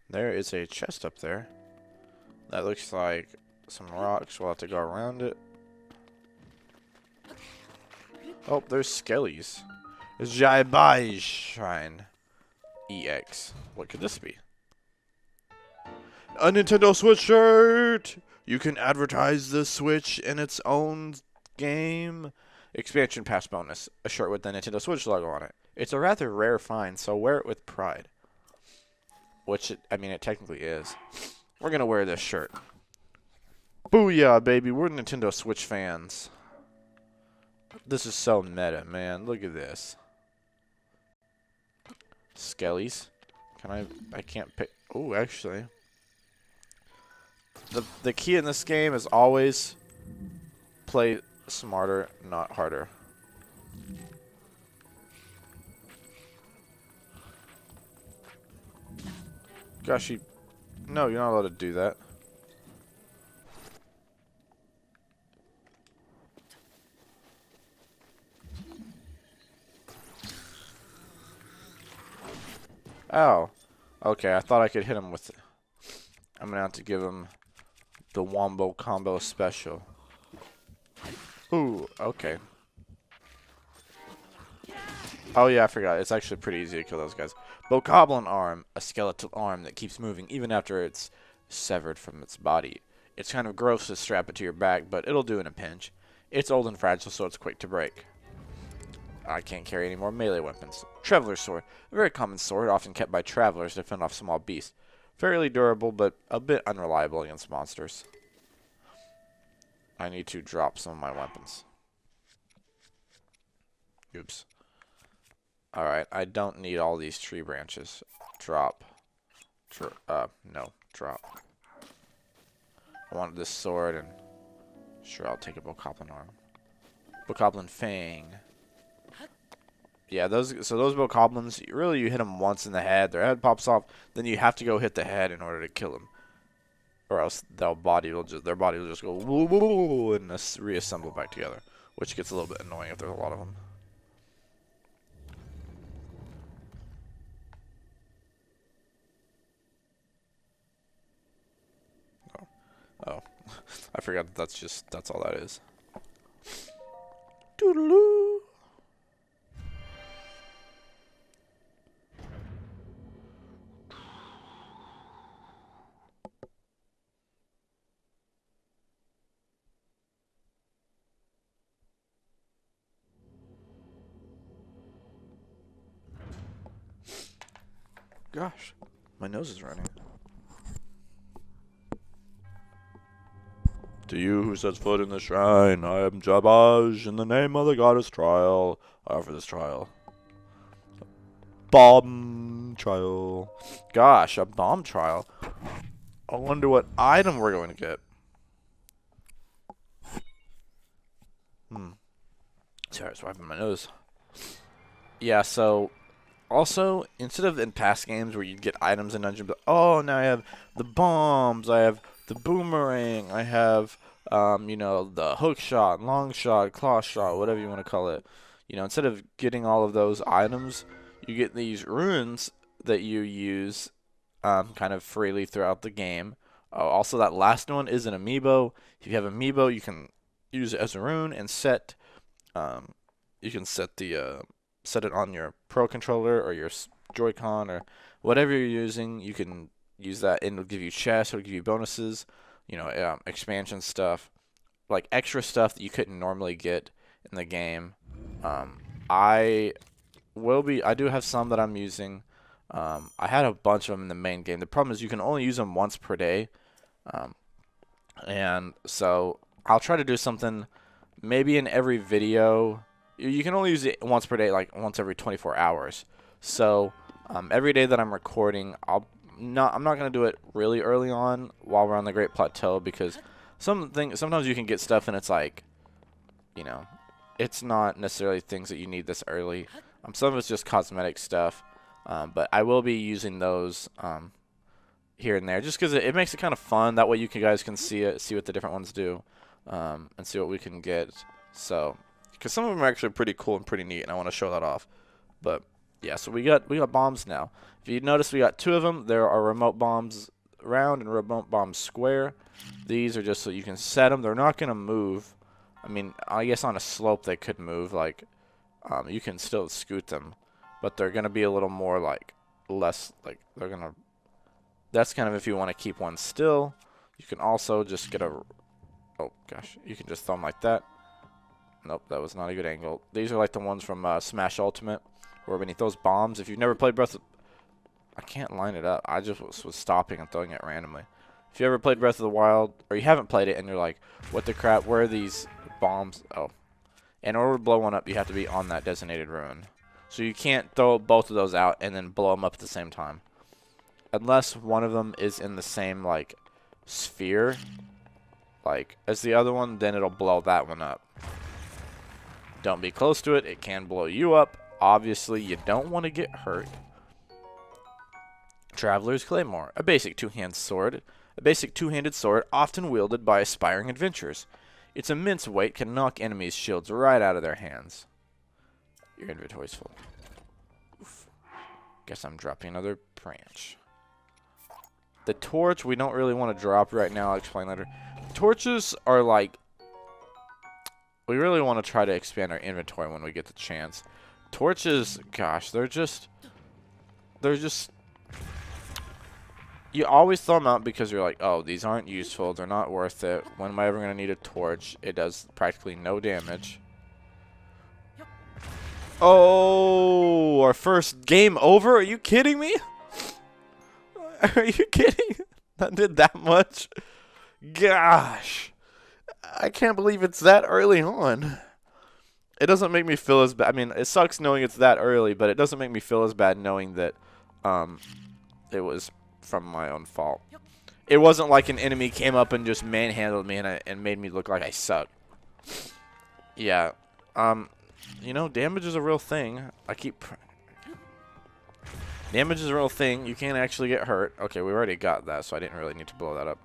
There is a chest up there. That looks like some rocks. We'll have to go around it. Oh, there's skellies. It's Jaibai Shrine. EX. What could this be? A Nintendo Switch shirt! You can advertise the Switch in its own game. Expansion Pass bonus. A shirt with the Nintendo Switch logo on it. It's a rather rare find, so wear it with pride. Which, I mean, it technically is. We're gonna wear this shirt. Booyah, baby. We're Nintendo Switch fans. This is so meta, man. Look at this. Skellies. I can't pick. Oh, actually. The key in this game is always play smarter, not harder. Gosh, no, you're not allowed to do that. Ow. Okay, I thought I could hit him with it. I'm gonna have to give him the Wombo Combo Special. Ooh, okay. Oh yeah, I forgot. It's actually pretty easy to kill those guys. Bokoblin arm, a skeletal arm that keeps moving even after it's severed from its body. It's kind of gross to strap it to your back, but it'll do in a pinch. It's old and fragile, so it's quick to break. I can't carry any more melee weapons. Traveler's Sword, a very common sword, often kept by travelers to fend off small beasts. Fairly durable, but a bit unreliable against monsters. I need to drop some of my weapons. Oops. Alright, I don't need all these tree branches. Drop. No. Drop. I wanted this sword, and sure, I'll take a Bokoblin arm. Bokoblin Fang. Yeah, those Bokoblins, really you hit them once in the head, their head pops off, then you have to go hit the head in order to kill them. Or else their body will just go woo woo woo and reassemble back together. which gets a little bit annoying if there's a lot of them. Oh, I forgot that's all that is. Doodaloo. Gosh, my nose is running. To you who sets foot in the shrine, I am Jabaj, in the name of the goddess Trial. I offer this trial. Bomb trial. Gosh, a bomb trial. I wonder what item we're going to get. Sorry, I was wiping my nose. Yeah, so also, instead of in past games where you'd get items in dungeon, but oh, now I have the bombs, I have the boomerang, I have, you know, the hook shot, long shot, claw shot, whatever you want to call it. You know, instead of getting all of those items, you get these runes that you use kind of freely throughout the game. Also, that last one is an amiibo. If you have amiibo, you can use it as a rune and set. You can set the set it on your Pro controller or your Joy-Con or whatever you're using. You can use that, and it'll give you chests. It'll give you bonuses. You know, expansion stuff, like extra stuff that you couldn't normally get in the game. I do have some that I'm using. I had a bunch of them in the main game. The problem is you can only use them once per day. And so I'll try to do something maybe in every video. You can only use it once per day, like once every 24 hours. So every day that I'm recording, I'm not going to do it really early on while we're on the Great Plateau, because sometimes you can get stuff and it's like, you know, it's not necessarily things that you need this early. Some of it's just cosmetic stuff. But I will be using those here and there, just because it makes it kind of fun. That way you guys can see what the different ones do, and see what we can get. So, because some of them are actually pretty cool and pretty neat, and I want to show that off. But yeah, so we got bombs now. If you notice, we got two of them. There are remote bombs round and remote bombs square. These are just so you can set them. They're not gonna move. I mean, I guess on a slope they could move. Like, you can still scoot them, but they're gonna be a little more like less like they're gonna. That's kind of if you want to keep one still. You can also just get a. Oh gosh, you can just throw them like that. Nope, that was not a good angle. These are like the ones from Smash Ultimate, where when he throws bombs. If you've never played I can't line it up. I just was stopping and throwing it randomly. If you ever played Breath of the Wild, or you haven't played it, and you're like, what the crap, where are these bombs? Oh. In order to blow one up, you have to be on that designated rune. So you can't throw both of those out and then blow them up at the same time. Unless one of them is in the same, like, sphere, like, as the other one, then it'll blow that one up. Don't be close to it. It can blow you up. Obviously, you don't want to get hurt. Traveler's Claymore, a basic two-handed sword. A basic two-handed sword often wielded by aspiring adventurers. Its immense weight can knock enemies' shields right out of their hands. Your inventory's full. Oof. Guess I'm dropping another branch. The torch we don't really want to drop right now. I'll explain later. Torches are like... We really want to try to expand our inventory when we get the chance. Torches, gosh, they're just... You always throw them out because you're like, oh, these aren't useful. They're not worth it. When am I ever going to need a torch? It does practically no damage. Oh, our first game over? Are you kidding me? Are you kidding? That did that much? Gosh. I can't believe it's that early on. It doesn't make me feel as bad. I mean, it sucks knowing it's that early, but it doesn't make me feel as bad knowing that it was from my own fault. It wasn't like an enemy came up and just manhandled me and made me look like I suck. Yeah. You know, damage is a real thing. Damage is a real thing. You can't actually get hurt. Okay, we already got that, so I didn't really need to blow that up.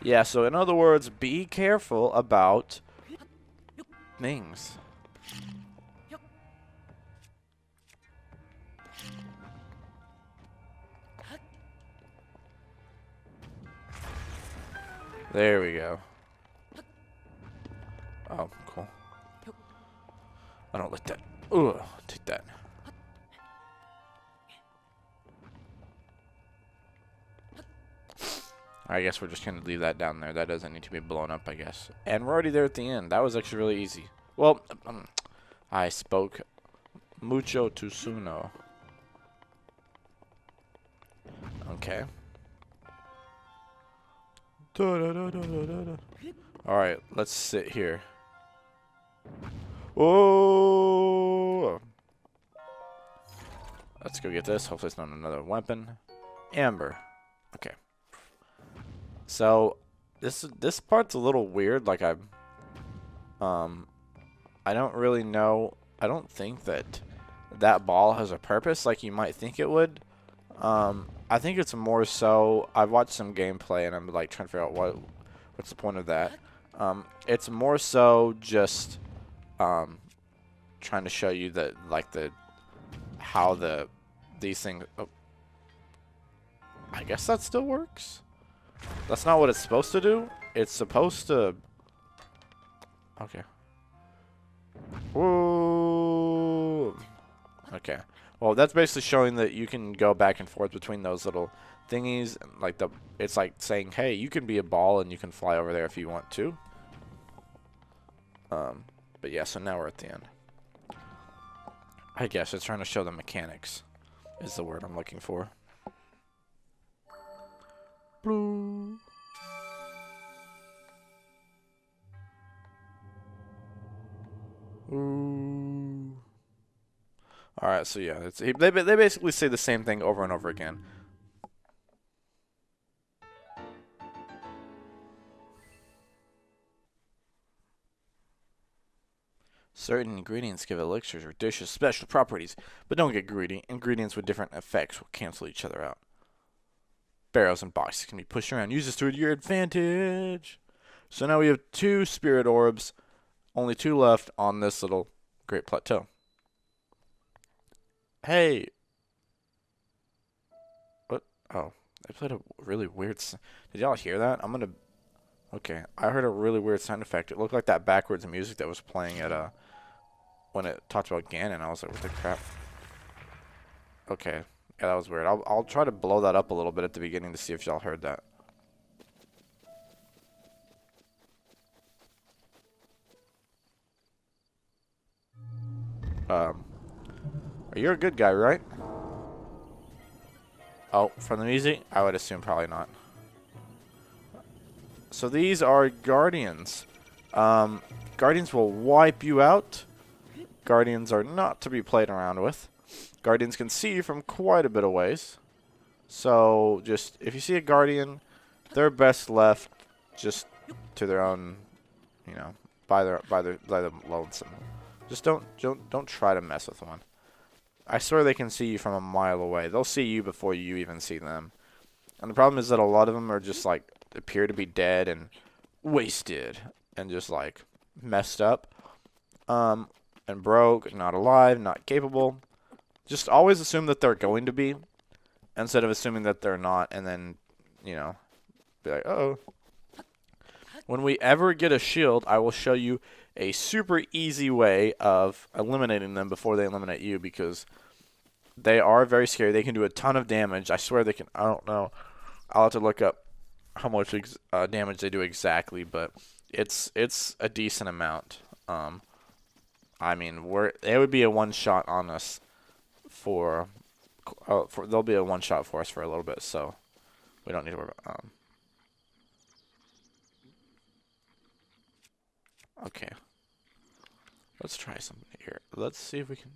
Yeah, so in other words, be careful about things. There we go. Oh, cool. I don't like that. Ugh, take that. I guess we're just going to leave that down there. That doesn't need to be blown up, I guess. And we're already there at the end. That was actually really easy. Well, I spoke mucho too soon. Okay. Alright, let's sit here. Oh! Let's go get this. Hopefully it's not another weapon. Amber. Okay. So this part's a little weird. Like I don't really know. I don't think that ball has a purpose like you might think it would. I think it's more so. I've watched some gameplay and I'm like trying to figure out what's the point of that. It's more so just trying to show you that like how these things. Oh, I guess that still works. That's not what it's supposed to do. It's supposed to. Okay. Whoa. Okay. Well, that's basically showing that you can go back and forth between those little thingies. Like it's like saying, hey, you can be a ball and you can fly over there if you want to. But yeah, so now we're at the end. I guess it's trying to show the mechanics is the word I'm looking for. Blue. Ooh. All right, so yeah, they basically say the same thing over and over again. Certain ingredients give elixirs or dishes special properties, but don't get greedy. Ingredients with different effects will cancel each other out. Barrels and boxes can be pushed around. Use this to your advantage. So now we have 2 spirit orbs, only 2 left on this little great plateau. Hey. What? Oh, I played a really weird. Did y'all hear that? Okay, I heard a really weird sound effect. It looked like that backwards music that was playing at when it talked about Ganon. I was like, what the crap? Okay, yeah, that was weird. I'll try to blow that up a little bit at the beginning to see if y'all heard that. You're a good guy, right? Oh, from the music? I would assume probably not. So these are guardians. Guardians will wipe you out. Guardians are not to be played around with. Guardians can see you from quite a bit of ways. So just if you see a guardian, they're best left just to their own, you know, by the lonesome. Just don't try to mess with one. I swear they can see you from a mile away. They'll see you before you even see them. And the problem is that a lot of them are just like appear to be dead and wasted and just like messed up. And broke, not alive, not capable. Just always assume that they're going to be instead of assuming that they're not and then, you know, be like, uh-oh. When we ever get a shield, I will show you a super easy way of eliminating them before they eliminate you because they are very scary. They can do a ton of damage. I swear they can. I don't know. I'll have to look up how much damage they do exactly, but it's a decent amount. I mean, it would be a one shot on us there'll be a one shot for us for a little bit, so we don't need to worry about. Okay. Let's try something here. Let's see if we can.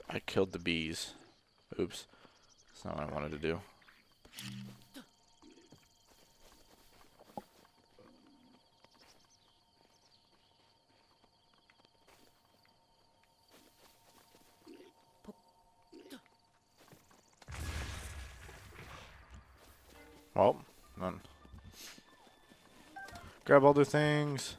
I killed the bees. Oops. That's not what I wanted to do. Well, none. Grab all their things.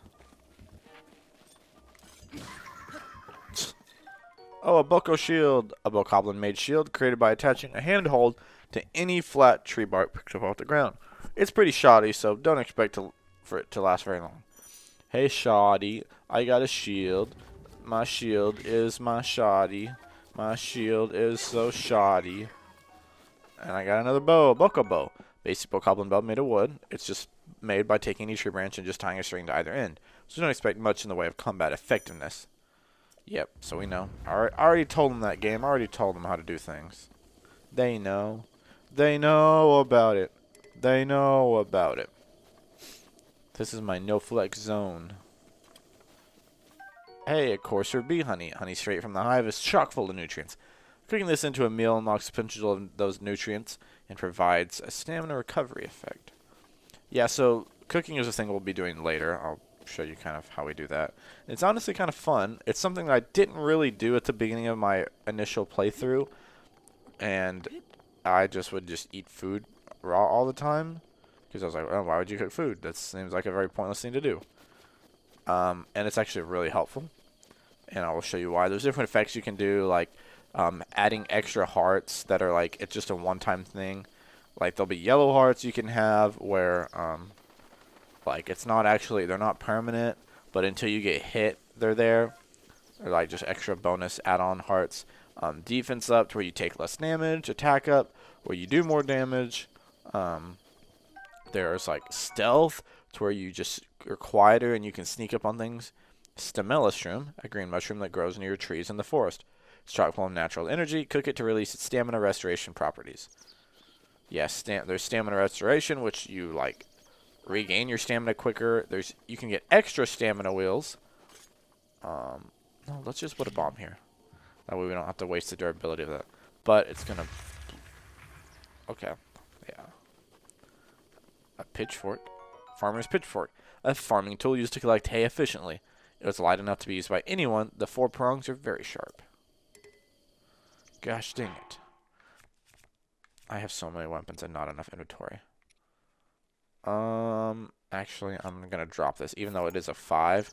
Oh, a Boko shield. A Bokoblin made shield created by attaching a handhold to any flat tree bark picked up off the ground. It's pretty shoddy, so don't expect for it to last very long. Hey, shoddy, I got a shield. My shield is my shoddy. My shield is so shoddy. And I got another bow, a Boko bow. Basic Bokoblin bow made of wood. It's just made by taking any tree branch and just tying a string to either end. So don't expect much in the way of combat effectiveness. Yep, so we know. I already told them that game. I already told them how to do things. They know. They know about it. They know about it. This is my no-flex zone. Hey, a coarser bee honey. Honey straight from the hive is chock full of nutrients. Cooking this into a meal unlocks the potential of those nutrients and provides a stamina recovery effect. Yeah, so cooking is a thing we'll be doing later. I'll show you kind of how we do that. It's honestly kind of fun. It's something that I didn't really do at the beginning of my initial playthrough, and I would just eat food raw all the time because I was like, oh, why would you cook food? That seems like a very pointless thing to do. And it's actually really helpful, and I will show you why. There's different effects you can do, like adding extra hearts that are like, it's just a one-time thing. Like there'll be yellow hearts you can have where like it's not actually, they're not permanent, but until you get hit, they're there. They're like just extra bonus add-on hearts. Defense up to where you take less damage. Attack up where you do more damage. There's like stealth to where you just are quieter and you can sneak up on things. Stamella shroom, a green mushroom that grows near trees in the forest. It's chock full of natural energy. Cook it to release its stamina restoration properties. Yes, there's stamina restoration, which you like regain your stamina quicker. You can get extra stamina wheels. No, let's just put a bomb here. That way we don't have to waste the durability of that. But it's gonna. Okay, yeah. A pitchfork, farmer's pitchfork, a farming tool used to collect hay efficiently. It was light enough to be used by anyone. The 4 prongs are very sharp. Gosh dang it. I have so many weapons and not enough inventory. Actually, I'm going to drop this. Even though it is a 5,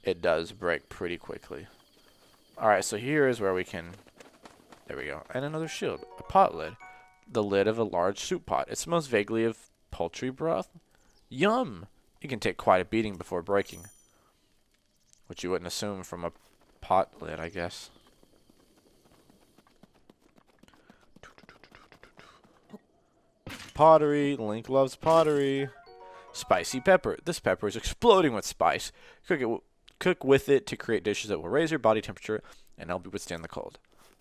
it does break pretty quickly. Alright, so here is where we can... There we go. And another shield. A pot lid. The lid of a large soup pot. It smells vaguely of poultry broth. Yum! It can take quite a beating before breaking. Which you wouldn't assume from a pot lid, I guess. Pottery. Link loves pottery. Spicy pepper. This pepper is exploding with spice. Cook with it to create dishes that will raise your body temperature and help you withstand the cold.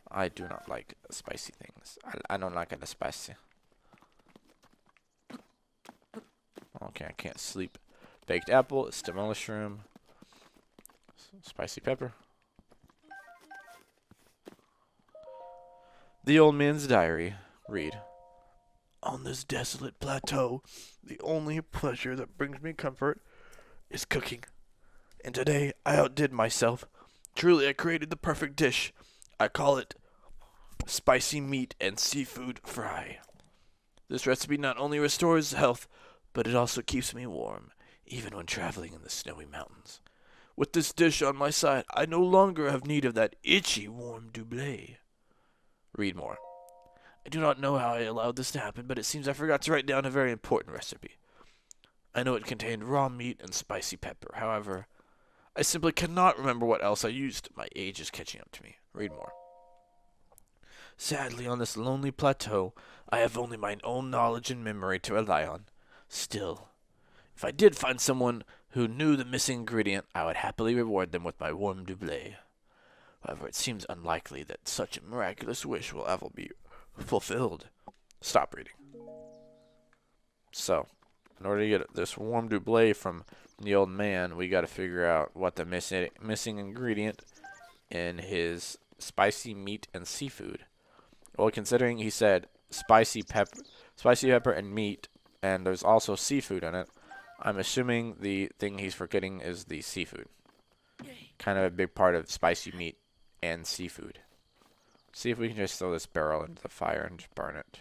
I do not like spicy things. I don't like it spicy. Okay, I can't sleep. Baked apple. Stamella shroom. Spicy pepper. The Old Man's Diary. Read. On this desolate plateau, the only pleasure that brings me comfort is cooking. And today, I outdid myself. Truly, I created the perfect dish. I call it spicy meat and seafood fry. This recipe not only restores health, but it also keeps me warm, even when traveling in the snowy mountains. With this dish on my side, I no longer have need of that itchy warm doublé. Read more. I do not know how I allowed this to happen, but it seems I forgot to write down a very important recipe. I know it contained raw meat and spicy pepper. However, I simply cannot remember what else I used. My age is catching up to me. Read more. Sadly, on this lonely plateau, I have only my own knowledge and memory to rely on. Still, if I did find someone who knew the missing ingredient, I would happily reward them with my warm doublé. However, it seems unlikely that such a miraculous wish will ever be fulfilled. Stop reading. So, in order to get this warm doublé from the old man, we got to figure out what the missing ingredient in his spicy meat and seafood Well, considering he said spicy pepper and meat, and there's also seafood in it, I'm assuming the thing he's forgetting is the seafood. Kind of a big part of spicy meat and seafood. See if we can just throw this barrel into the fire and just burn it.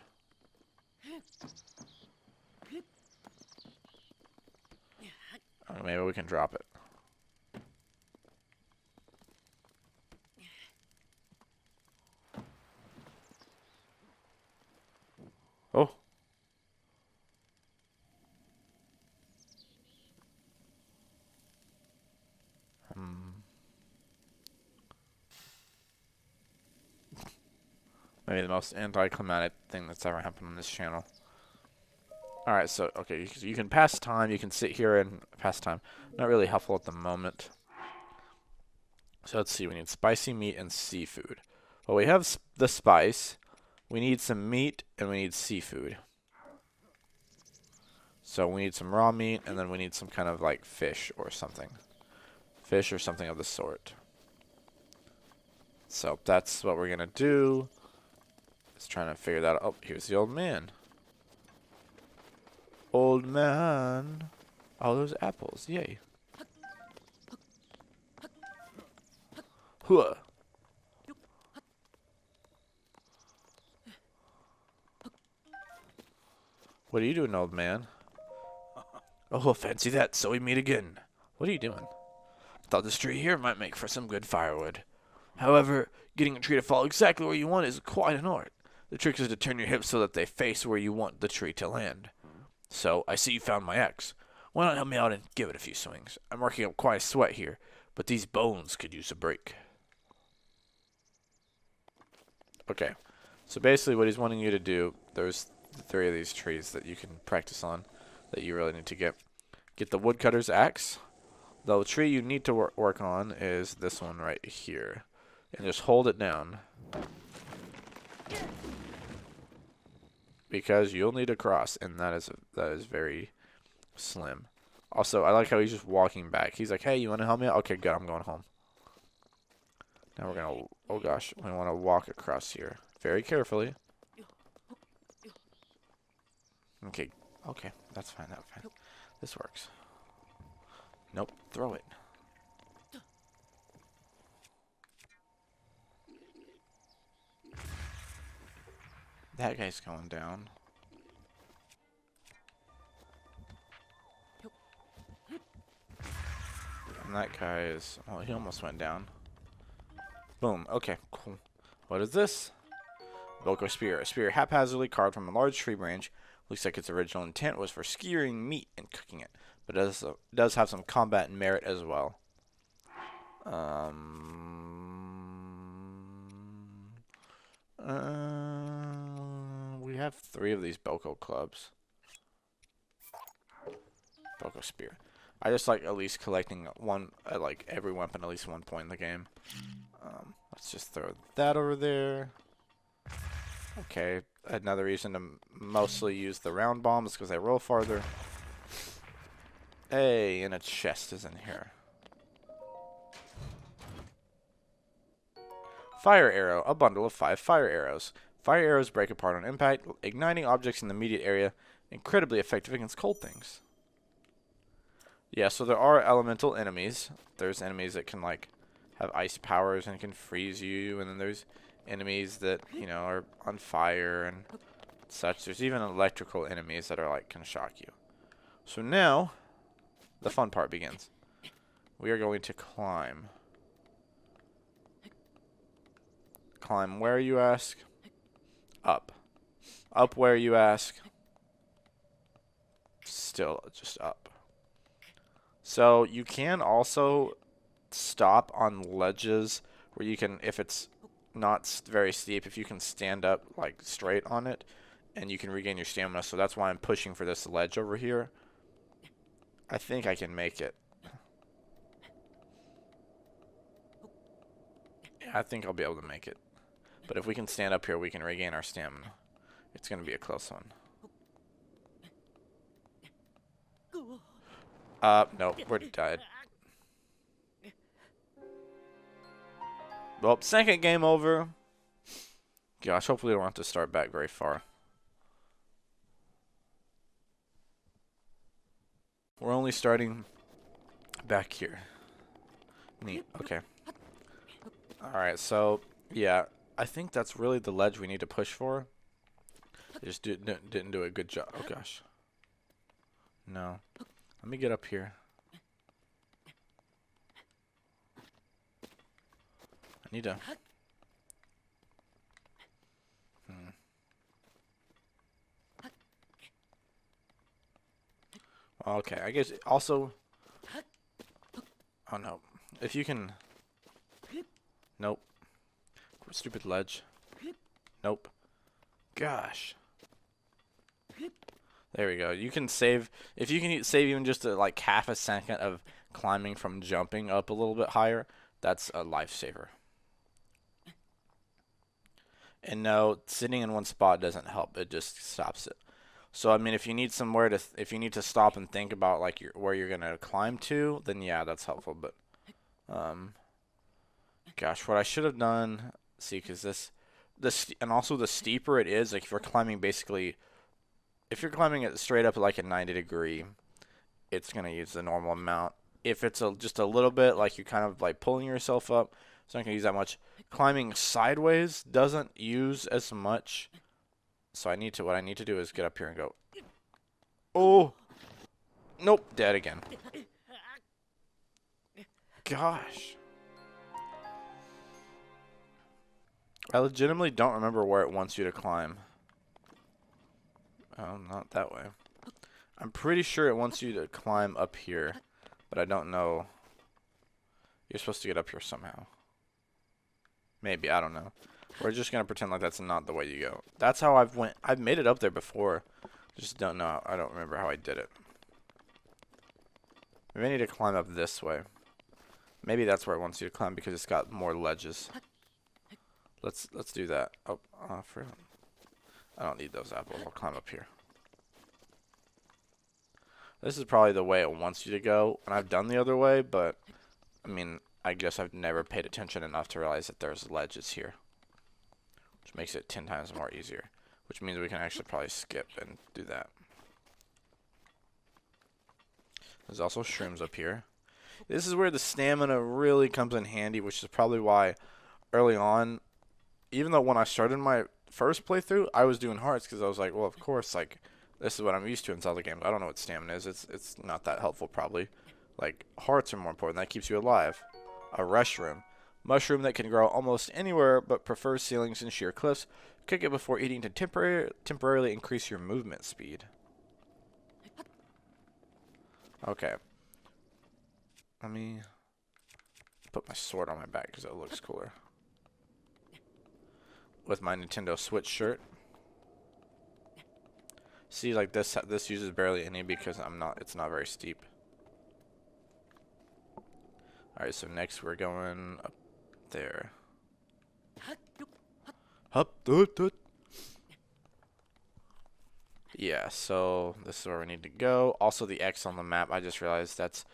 Or maybe we can drop it. Oh. Maybe the most anticlimactic thing that's ever happened on this channel. Alright, so, okay, you can pass time, you can sit here and pass time. Not really helpful at the moment. So let's see, we need spicy meat and seafood. Well, we have the spice, we need some meat, and we need seafood. So we need some raw meat, and then we need some kind of like fish or something. Fish or something of the sort. So that's what we're gonna do. Just trying to figure that out. Oh, here's the old man. Old man. Oh, those apples. Yay. Huh. What are you doing, old man? Oh, fancy that. So we meet again. What are you doing? Thought this tree here might make for some good firewood. However, getting a tree to fall exactly where you want is quite an art. The trick is to turn your hips so that they face where you want the tree to land. So, I see you found my axe. Why not help me out and give it a few swings? I'm working up quite a sweat here, but these bones could use a break. Okay, so basically what he's wanting you to do, there's 3 of these trees that you can practice on that you really need to get. Get the woodcutter's axe. The tree you need to work on is this one right here. And just hold it down. Because you'll need a cross, and that is very slim. Also, I like how he's just walking back. He's like, hey, you want to help me out? Okay, good, I'm going home. Now we're going to, oh gosh, we want to walk across here. Very carefully. Okay, that's fine, that's fine. This works. Nope, throw it. That guy's going down. And that guy is, well, he almost went down. Boom, okay, cool. What is this? Boko spear. A spear haphazardly carved from a large tree branch. Looks like its original intent was for skewering meat and cooking it. But it does have some combat merit as well. We have 3 of these Boko clubs. Boko spear. I just like at least collecting one, like every weapon at least 1 point in the game. Let's just throw that over there. Okay, another reason to mostly use the round bombs because they roll farther. Hey, and a chest is in here. Fire arrow, a bundle of 5 fire arrows. Fire arrows break apart on impact, igniting objects in the immediate area. Incredibly effective against cold things. Yeah, so there are elemental enemies. There's enemies that can like have ice powers and can freeze you, and then there's enemies that, you know, are on fire and such. There's even electrical enemies that are like can shock you. So now the fun part begins. We are going to climb. Climb where, you ask? Up. Up where, you ask? Still just up. So you can also stop on ledges where you can, if it's not very steep, if you can stand up like straight on it, and you can regain your stamina. So that's why I'm pushing for this ledge over here. I think I can make it. Yeah, I think I'll be able to make it. But if we can stand up here, we can regain our stamina. It's going to be a close one. Nope, we're dead. Well, second game over. Gosh, hopefully we don't have to start back very far. We're only starting back here. Neat. Okay. Alright, so, yeah. I think that's really the ledge we need to push for. I just didn't do a good job. Oh, gosh. No. Let me get up here. I need to... Okay, I guess also... Oh, no. If you can... Nope. Stupid ledge. Nope. Gosh. There we go. You can save... If you can save even just like half a second of climbing from jumping up a little bit higher, that's a lifesaver. And no, sitting in one spot doesn't help. It just stops it. So I mean, if you need somewhere to, if you need to stop and think about like where you're gonna climb to, then yeah, that's helpful. But, gosh, what I should have done, see, because and also the steeper it is, like if you're climbing basically, if you're climbing it straight up at like a 90-degree, it's gonna use the normal amount. If it's just a little bit, like you're kind of like pulling yourself up, it's not gonna use that much. Climbing sideways doesn't use as much. So what I need to do is get up here and go. Oh! Nope, dead again. Gosh. I legitimately don't remember where it wants you to climb. Oh, not that way. I'm pretty sure it wants you to climb up here, but I don't know. You're supposed to get up here somehow. Maybe, I don't know. We're just gonna pretend like that's not the way you go. That's how I've made it up there before. Just don't know. I don't remember how I did it. Maybe I need to climb up this way. Maybe that's where it wants you to climb because it's got more ledges. Let's do that. Oh, I don't need those apples. I'll climb up here. This is probably the way it wants you to go, and I've done the other way, but I mean, I guess I've never paid attention enough to realize that there's ledges here. Which makes it 10 times more easier. Which means we can actually probably skip and do that. There's also shrooms up here. This is where the stamina really comes in handy, which is probably why early on, even though when I started my first playthrough, I was doing hearts because I was like, well, of course, like, this is what I'm used to in Zelda games. I don't know what stamina is. It's not that helpful, probably. Like, hearts are more important. That keeps you alive. A rush room. Mushroom that can grow almost anywhere but prefers ceilings and sheer cliffs. Cook it before eating to temporarily increase your movement speed. Okay. Let me put my sword on my back because it looks cooler. With my Nintendo Switch shirt. See, like this uses barely any because it's not very steep. Alright, so next we're going up there. Up, yeah, so this is where we need to go. Also, the X on the map, I just realized that's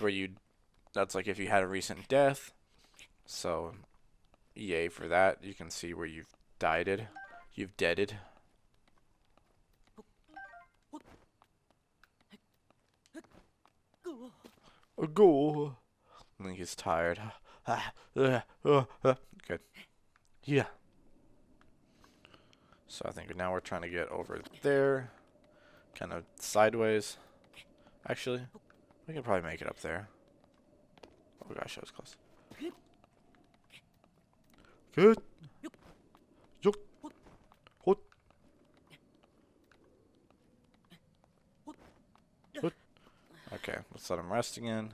where that's like if you had a recent death. So, yay for that. You can see where you've died. You've deaded. A goal. Link is tired. Good. Yeah. So I think now we're trying to get over there. Kind of sideways. Actually, we can probably make it up there. Oh gosh, that was close. Good. Okay, let's let him rest again.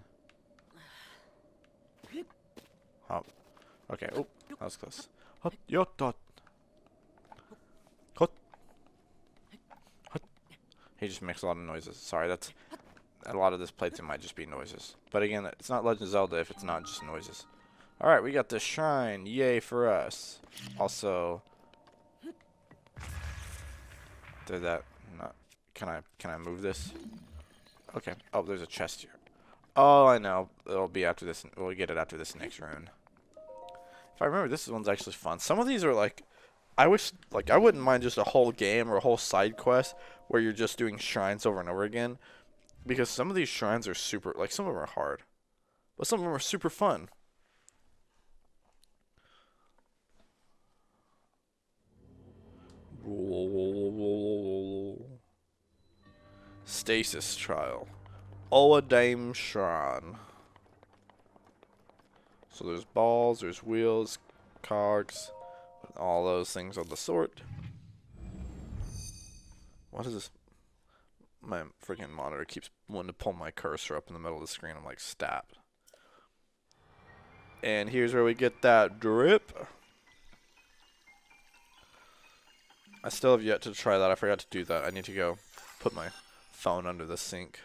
Hop. Okay, oh, that was close. Hop, yot, dot. Hot. Hot. He just makes a lot of noises. Sorry, that's a lot of this playthrough might just be noises. But again, it's not Legend of Zelda if it's not just noises. Alright, we got the shrine. Yay for us. Also, did that not can I move this? Okay. Oh, there's a chest here. Oh, I know. It'll be after this. We'll get it after this next rune. If I remember, this one's actually fun. Some of these are like I wish, like, I wouldn't mind just a whole game or a whole side quest where you're just doing shrines over and over again, because some of these shrines are super, like, some of them are hard, but some of them are super fun. Stasis trial. Oadame Shrine. So there's balls, there's wheels, cogs, all those things of the sort. What is this? My freaking monitor keeps wanting to pull my cursor up in the middle of the screen. I'm like, stop. And here's where we get that drip. I still have yet to try that. I forgot to do that. I need to go put my phone under the sink.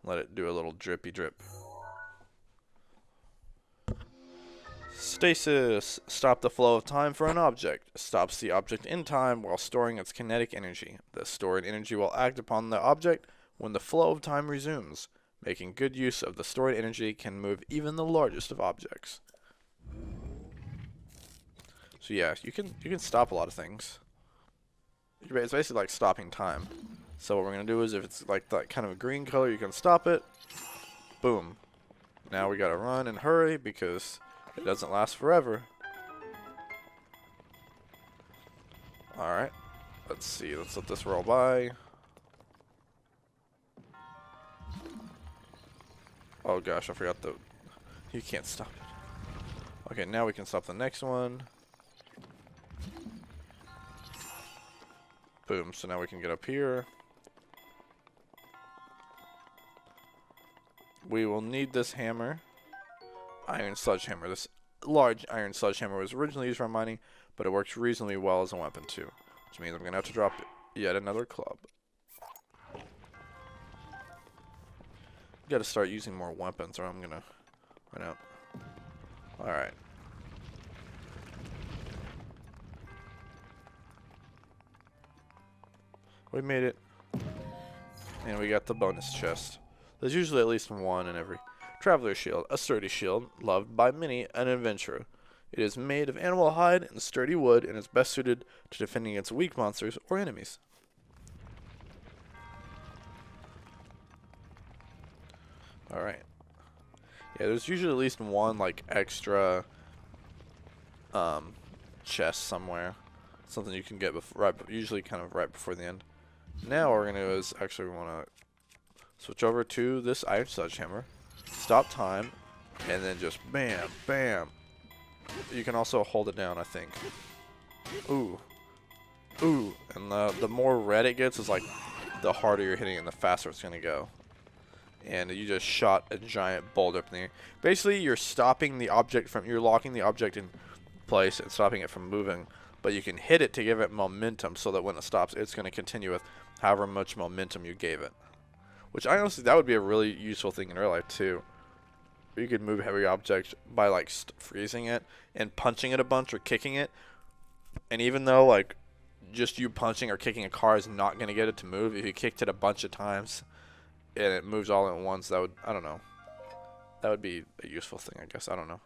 Let it do a little drippy drip. Stasis. Stop the flow of time for an object. Stops the object in time while storing its kinetic energy. The stored energy will act upon the object when the flow of time resumes. Making good use of the stored energy can move even the largest of objects. So yeah, you can stop a lot of things. It's basically like stopping time. So what we're gonna do is, if it's like that kind of a green color, you can stop it. Boom. Now we gotta run and hurry because it doesn't last forever. Alright. Let's see. Let's let this roll by. Oh gosh, I forgot the... You can't stop it. Okay, now we can stop the next one. Boom. So now we can get up here. We will need this hammer. Iron sledgehammer. This large iron sledgehammer was originally used for mining, but it works reasonably well as a weapon too. Which means I'm going to have to drop yet another club. Got to start using more weapons or I'm going to run out. Alright. We made it. And we got the bonus chest. There's usually at least one in every traveler's shield, a sturdy shield, loved by many an adventurer. It is made of animal hide and sturdy wood and is best suited to defending against weak monsters or enemies. Alright. Yeah, there's usually at least one, like, extra chest somewhere. Something you can get usually kind of right before the end. Now what we're going to do is, actually we want to switch over to this iron sledgehammer, stop time, and then just bam, bam. You can also hold it down, I think. Ooh. Ooh. And the more red it gets is like the harder you're hitting and the faster it's going to go. And you just shot a giant boulder up in the air. Basically, you're stopping the object from, you're locking the object in place and stopping it from moving. But you can hit it to give it momentum so that when it stops, it's going to continue with however much momentum you gave it. Which I honestly, that would be a really useful thing in real life too. You could move heavy objects by like freezing it and punching it a bunch or kicking it. And even though like just you punching or kicking a car is not going to get it to move, if you kicked it a bunch of times and it moves all at once, that would, I don't know. That would be a useful thing, I guess. I don't know.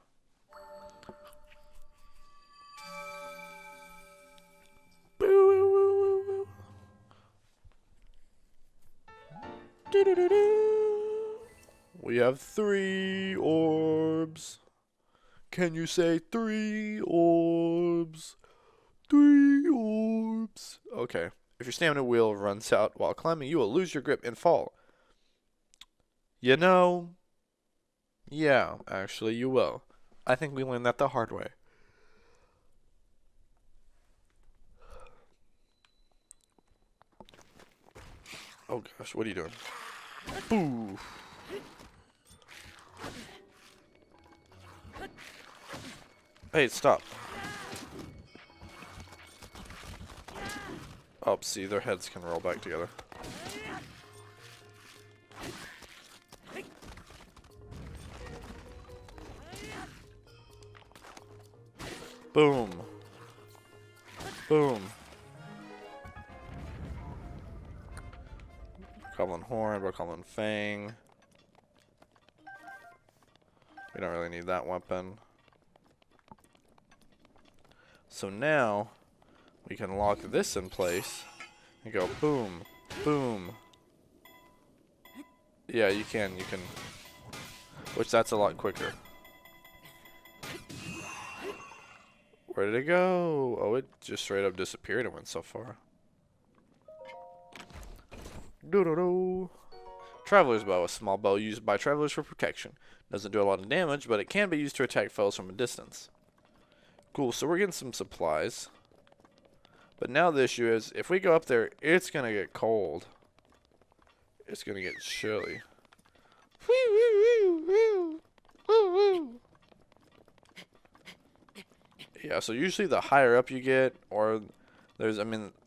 We have 3 orbs. Can you say 3 orbs? 3 orbs. Okay. If your stamina wheel runs out while climbing, you will lose your grip and fall. You know, yeah, actually you will. I think we learned that the hard way. Oh gosh, what are you doing? Boo! Hey, stop. Oh, see, their heads can roll back together. Boom. Boom. Goblin Horn, Goblin Fang. We don't really need that weapon. So now, we can lock this in place and go boom, boom. Yeah, you can, which that's a lot quicker. Where did it go? Oh, it just straight up disappeared and went so far. Doo-doo-doo. Traveler's Bow, a small bow used by travelers for protection. Doesn't do a lot of damage, but it can be used to attack foes from a distance. Cool, so we're getting some supplies. But now the issue is, if we go up there, it's going to get cold. It's going to get chilly. Yeah, so usually the higher up you get, or there's,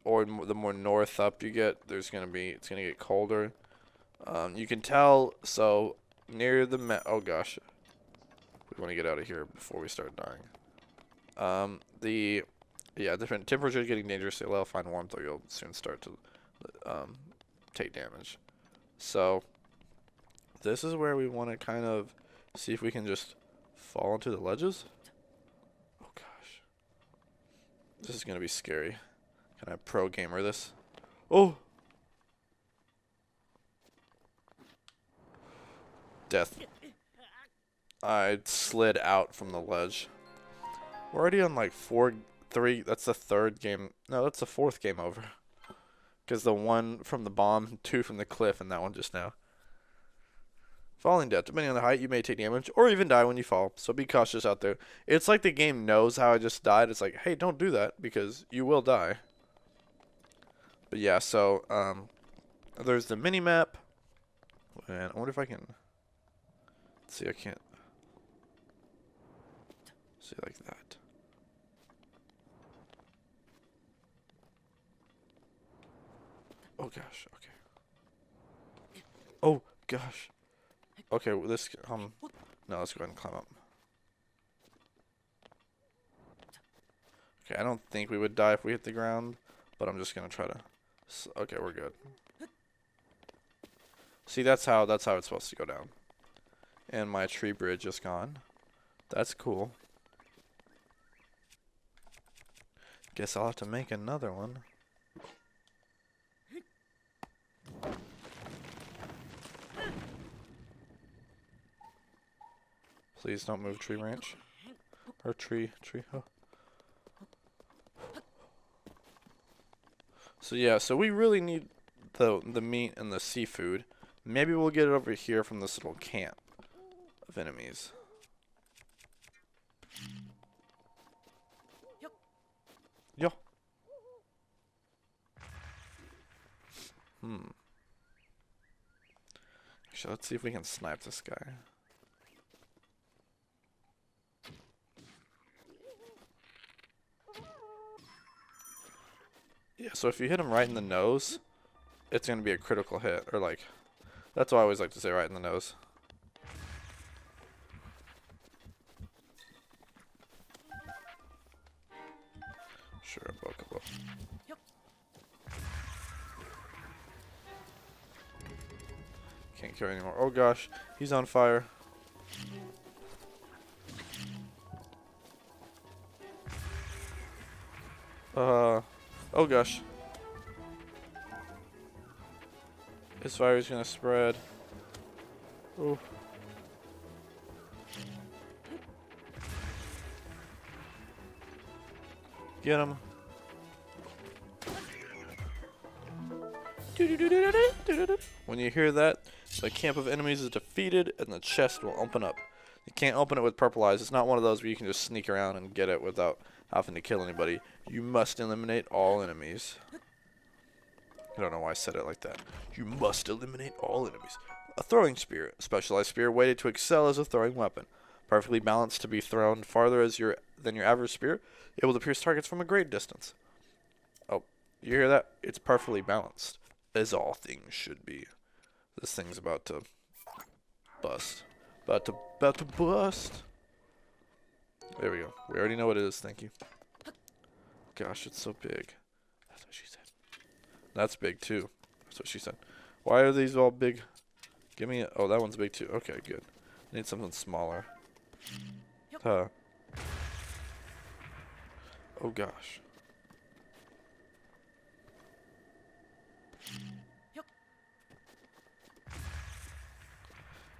or the more north up you get, it's going to get colder. You can tell, so near the oh gosh, we want to get out of here before we start dying. Yeah, different temperatures getting dangerous. You'll find warmth, or you'll soon start to take damage. So this is where we want to kind of see if we can just fall into the ledges. Oh gosh, this is gonna be scary. Can I pro gamer this? Oh. Death. I slid out from the ledge. We're already on like 3. That's the 3rd game. No, that's the 4th game over. Because the 1 from the bomb, 2 from the cliff, and that one just now. Falling death. Depending on the height, you may take damage or even die when you fall. So be cautious out there. It's like the game knows how I just died. It's like, hey, don't do that because you will die. But yeah, so there's the mini map. And I wonder if I can. See, I can't. See, like that. Oh gosh, okay. Oh gosh. Okay, well, this, no, let's go ahead and climb up. Okay, I don't think we would die if we hit the ground, but I'm just gonna try to, okay, we're good. See, that's how it's supposed to go down. And my tree bridge is gone. That's cool. Guess I'll have to make another one. Please don't move, tree branch. Or tree. Oh. So yeah, so we really need the meat and the seafood. Maybe we'll get it over here from this little camp of enemies. Yo. Actually, let's see if we can snipe this guy. Yeah, so if you hit him right in the nose, it's going to be a critical hit. Or like, that's what I always like to say, right in the nose. Sure, a book. Can't kill anymore. Oh gosh, he's on fire. Oh gosh. His fire is gonna spread. Oh. Get him. When you hear that, the camp of enemies is defeated and the chest will open up. You can't open it with purple eyes. It's not one of those where you can just sneak around and get it without having to kill anybody. You must eliminate all enemies. I don't know why I said it like that. You must eliminate all enemies. A throwing spear. A specialized spear weighted to excel as a throwing weapon. Perfectly balanced to be thrown farther than your average spear. Able to pierce targets from a great distance. Oh, you hear that? It's perfectly balanced. As all things should be. This thing's about to bust. About to bust. There we go. We already know what it is. Thank you. Gosh, it's so big. That's what she said. That's big too. That's what she said. Why are these all big? Give me oh, that one's big too. Okay, good. I need something smaller. Oh gosh.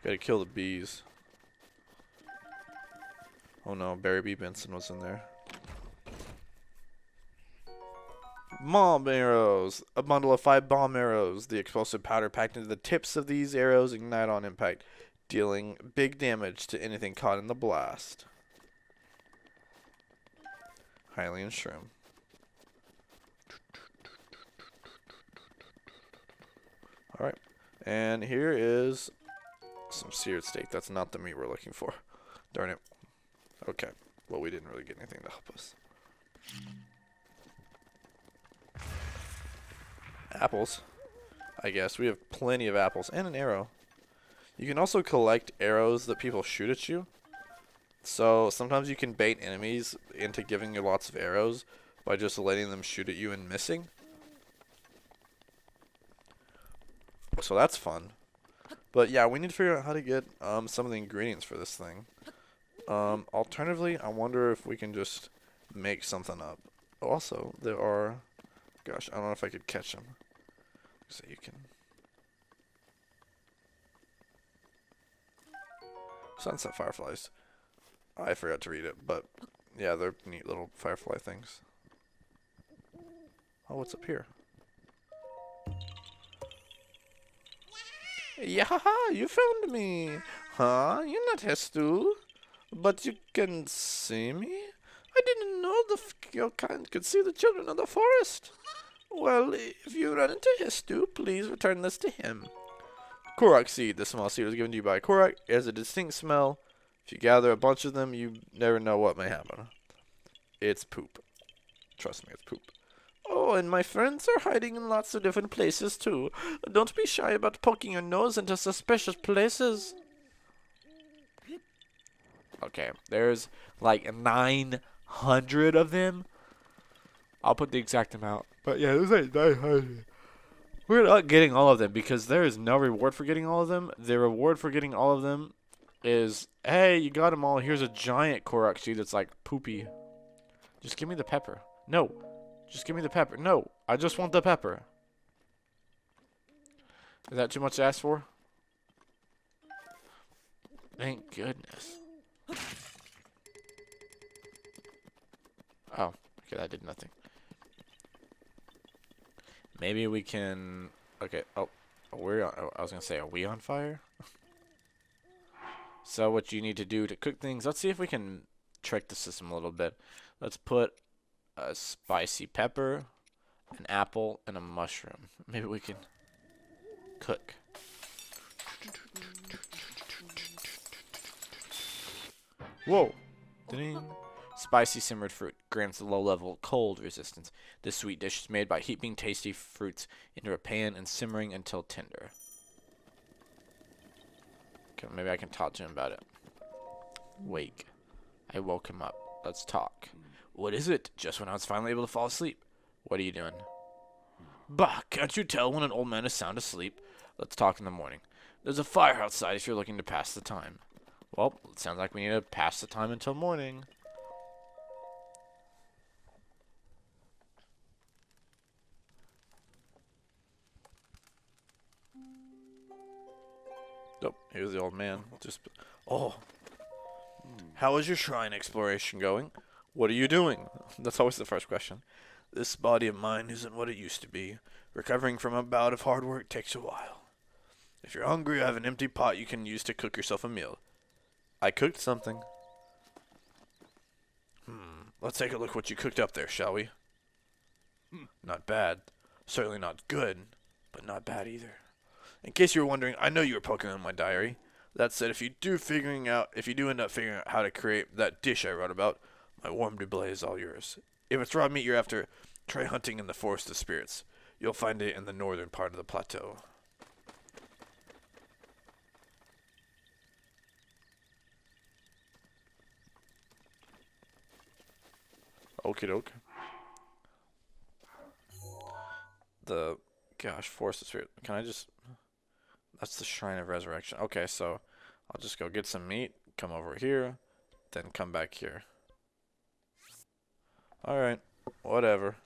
Gotta kill the bees. Oh no, Barry B. Benson was in there. Bomb arrows! A bundle of 5 bomb arrows. The explosive powder packed into the tips of these arrows ignite on impact, dealing big damage to anything caught in the blast. Hylian shroom. Alright. And here is some seared steak. That's not the meat we're looking for. Darn it. Okay. Well, we didn't really get anything to help us. Apples. I guess. We have plenty of apples. And an arrow. You can also collect arrows that people shoot at you. So, sometimes you can bait enemies into giving you lots of arrows by just letting them shoot at you and missing. So that's fun. But yeah, we need to figure out how to get some of the ingredients for this thing. Alternatively, I wonder if we can just make something up. Also, there are... Gosh, I don't know if I could catch them. So you can... Sunset fireflies. I forgot to read it, but yeah, they're neat little firefly things. Oh, what's up here? Yeah, you found me. Huh? You're not Hestu. But you can see me? I didn't know your kind could see the children of the forest. Well, if you run into Hestu, please return this to him. Korok seed. The small seed was given to you by Korok. It has a distinct smell. If you gather a bunch of them, you never know what may happen. It's poop. Trust me, it's poop. Oh, and my friends are hiding in lots of different places, too. Don't be shy about poking your nose into suspicious places. Okay, there's like 900 of them. I'll put the exact amount. But yeah, there's like 900. We're not getting all of them because there is no reward for getting all of them. The reward for getting all of them is, hey, you got them all. Here's a giant Korok seed that's like poopy. Just give me the pepper. No. Just give me the pepper. No. I just want the pepper. Is that too much to ask for? Thank goodness. Oh. Okay, that did nothing. Maybe we can... Okay. Oh. We're on... I was going to say, are we on fire? So what you need to do to cook things... Let's see if we can trick the system a little bit. Let's put a spicy pepper, an apple, and a mushroom. Maybe we can cook. Whoa! Ding. Spicy simmered fruit grants a low-level cold resistance. This sweet dish is made by heaping tasty fruits into a pan and simmering until tender. Okay, maybe I can talk to him about it. Wake. I woke him up. Let's talk. What is it? Just when I was finally able to fall asleep. What are you doing? Bah, can't you tell when an old man is sound asleep? Let's talk in the morning. There's a fire outside if you're looking to pass the time. Well, it sounds like we need to pass the time until morning. Oh, here's the old man. Oh. How is your shrine exploration going? What are you doing? That's always the first question. This body of mine isn't what it used to be. Recovering from a bout of hard work takes a while. If you're hungry, I have an empty pot you can use to cook yourself a meal. I cooked something. Let's take a look what you cooked up there, shall we? Not bad. Certainly not good, but not bad either. In case you were wondering, I know you were poking on my diary. That said, if you do end up figuring out how to create that dish I wrote about, my warm doublet is all yours. If it's raw meat you're after, try hunting in the Forest of Spirits. You'll find it in the northern part of the plateau. Okie doke. Forest of Spirit. Can I just... That's the Shrine of Resurrection. Okay, so I'll just go get some meat, come over here, then come back here. Alright, whatever.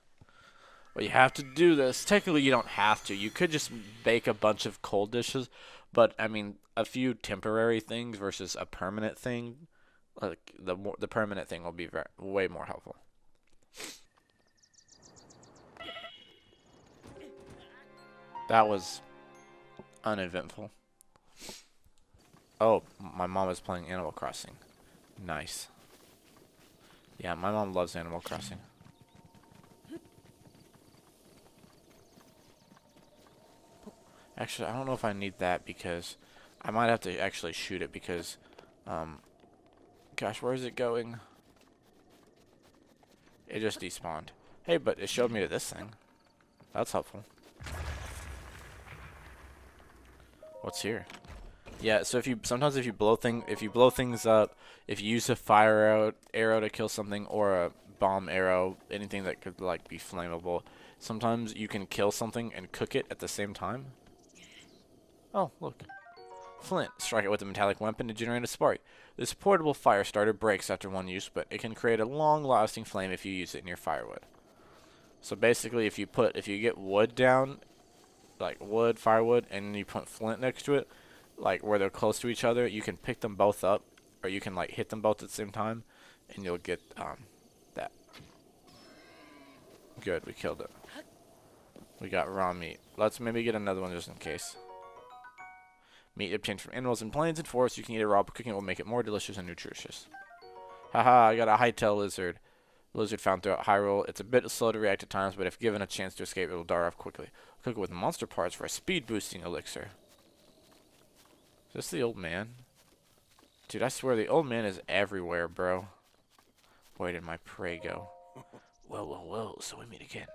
Well, you have to do this. Technically, you don't have to. You could just bake a bunch of cold dishes, but, I mean, a few temporary things versus a permanent thing, like the permanent thing will be way more helpful. That was uneventful. Oh, my mom is playing Animal Crossing. Nice. Yeah, my mom loves Animal Crossing. Actually, I don't know if I need that because I might have to actually shoot it because, gosh, where is it going? It just despawned. Hey, but it showed me to this thing. That's helpful. What's here? Yeah, so sometimes if you blow things up, if you use a fire arrow to kill something or a bomb arrow, anything that could like be flammable, sometimes you can kill something and cook it at the same time. Oh, look. Flint. Strike it with a metallic weapon to generate a spark. This portable fire starter breaks after one use, but it can create a long-lasting flame if you use it near firewood. So basically, if you get wood down, like wood, firewood, and you put flint next to it, like where they're close to each other, you can pick them both up, or you can like hit them both at the same time, and you'll get that. Good, we killed it. We got raw meat. Let's maybe get another one just in case. Meat obtained from animals in plains and forests. You can eat it raw, but cooking it will make it more delicious and nutritious. Haha, I got a high-tail lizard. Lizard found throughout Hyrule. It's a bit slow to react at times, but if given a chance to escape, it will die off quickly. Cook it with monster parts for a speed-boosting elixir. Is this the old man? Dude, I swear the old man is everywhere, bro. Where did my prey go? Well, well, well, so we meet again.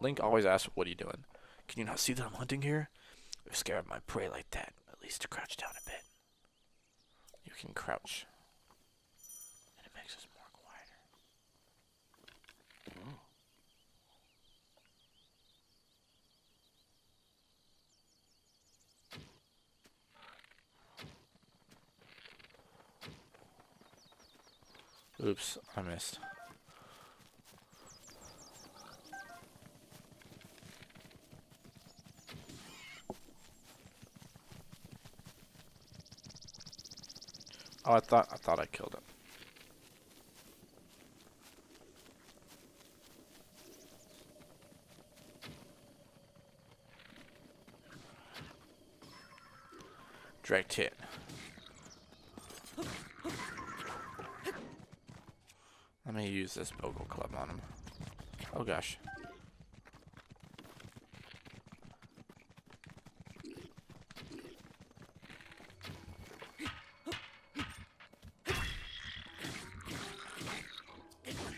Link always asks, what are you doing? Can you not see that I'm hunting here? You're scared of my prey like that. At least to crouch down a bit. You can crouch. And it makes us more quieter. Oops, I missed. Oh, I thought I killed it. Direct hit. Let me use this Bogle Club on him. Oh gosh.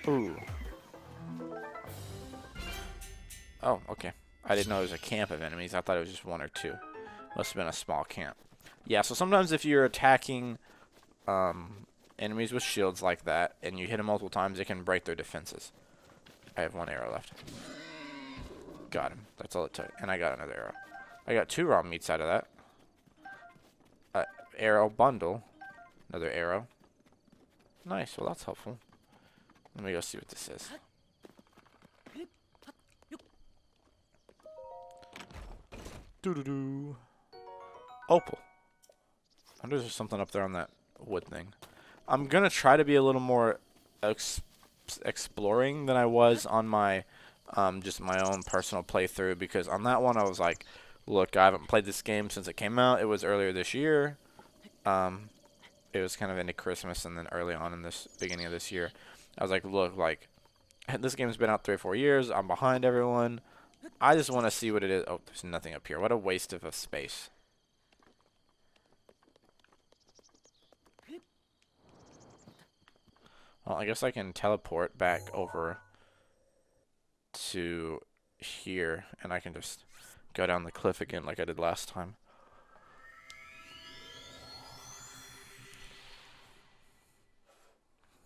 Ooh. Oh, okay. I didn't know there was a camp of enemies. I thought it was just one or two. Must have been a small camp. Yeah, so sometimes if you're attacking enemies with shields like that, and you hit them multiple times, it can break their defenses. I have one arrow left. Got him. That's all it took. And I got another arrow. I got 2 raw meats out of that. Arrow bundle. Another arrow. Nice. Well, that's helpful. Let me go see what this is. Doo-doo-doo. Opal. I wonder if there's something up there on that wood thing. I'm going to try to be a little more exploring than I was on my just my own personal playthrough, because on that one I was like, look, I haven't played this game since it came out. It was earlier this year. It was kind of into Christmas, and then early on in this beginning of this year, I was like, look, like this game's been out 3 or 4 years. I'm behind everyone. I just want to see what it is. Oh, there's nothing up here. What a waste of a space. Well, I guess I can teleport back over to here, and I can just go down the cliff again like I did last time.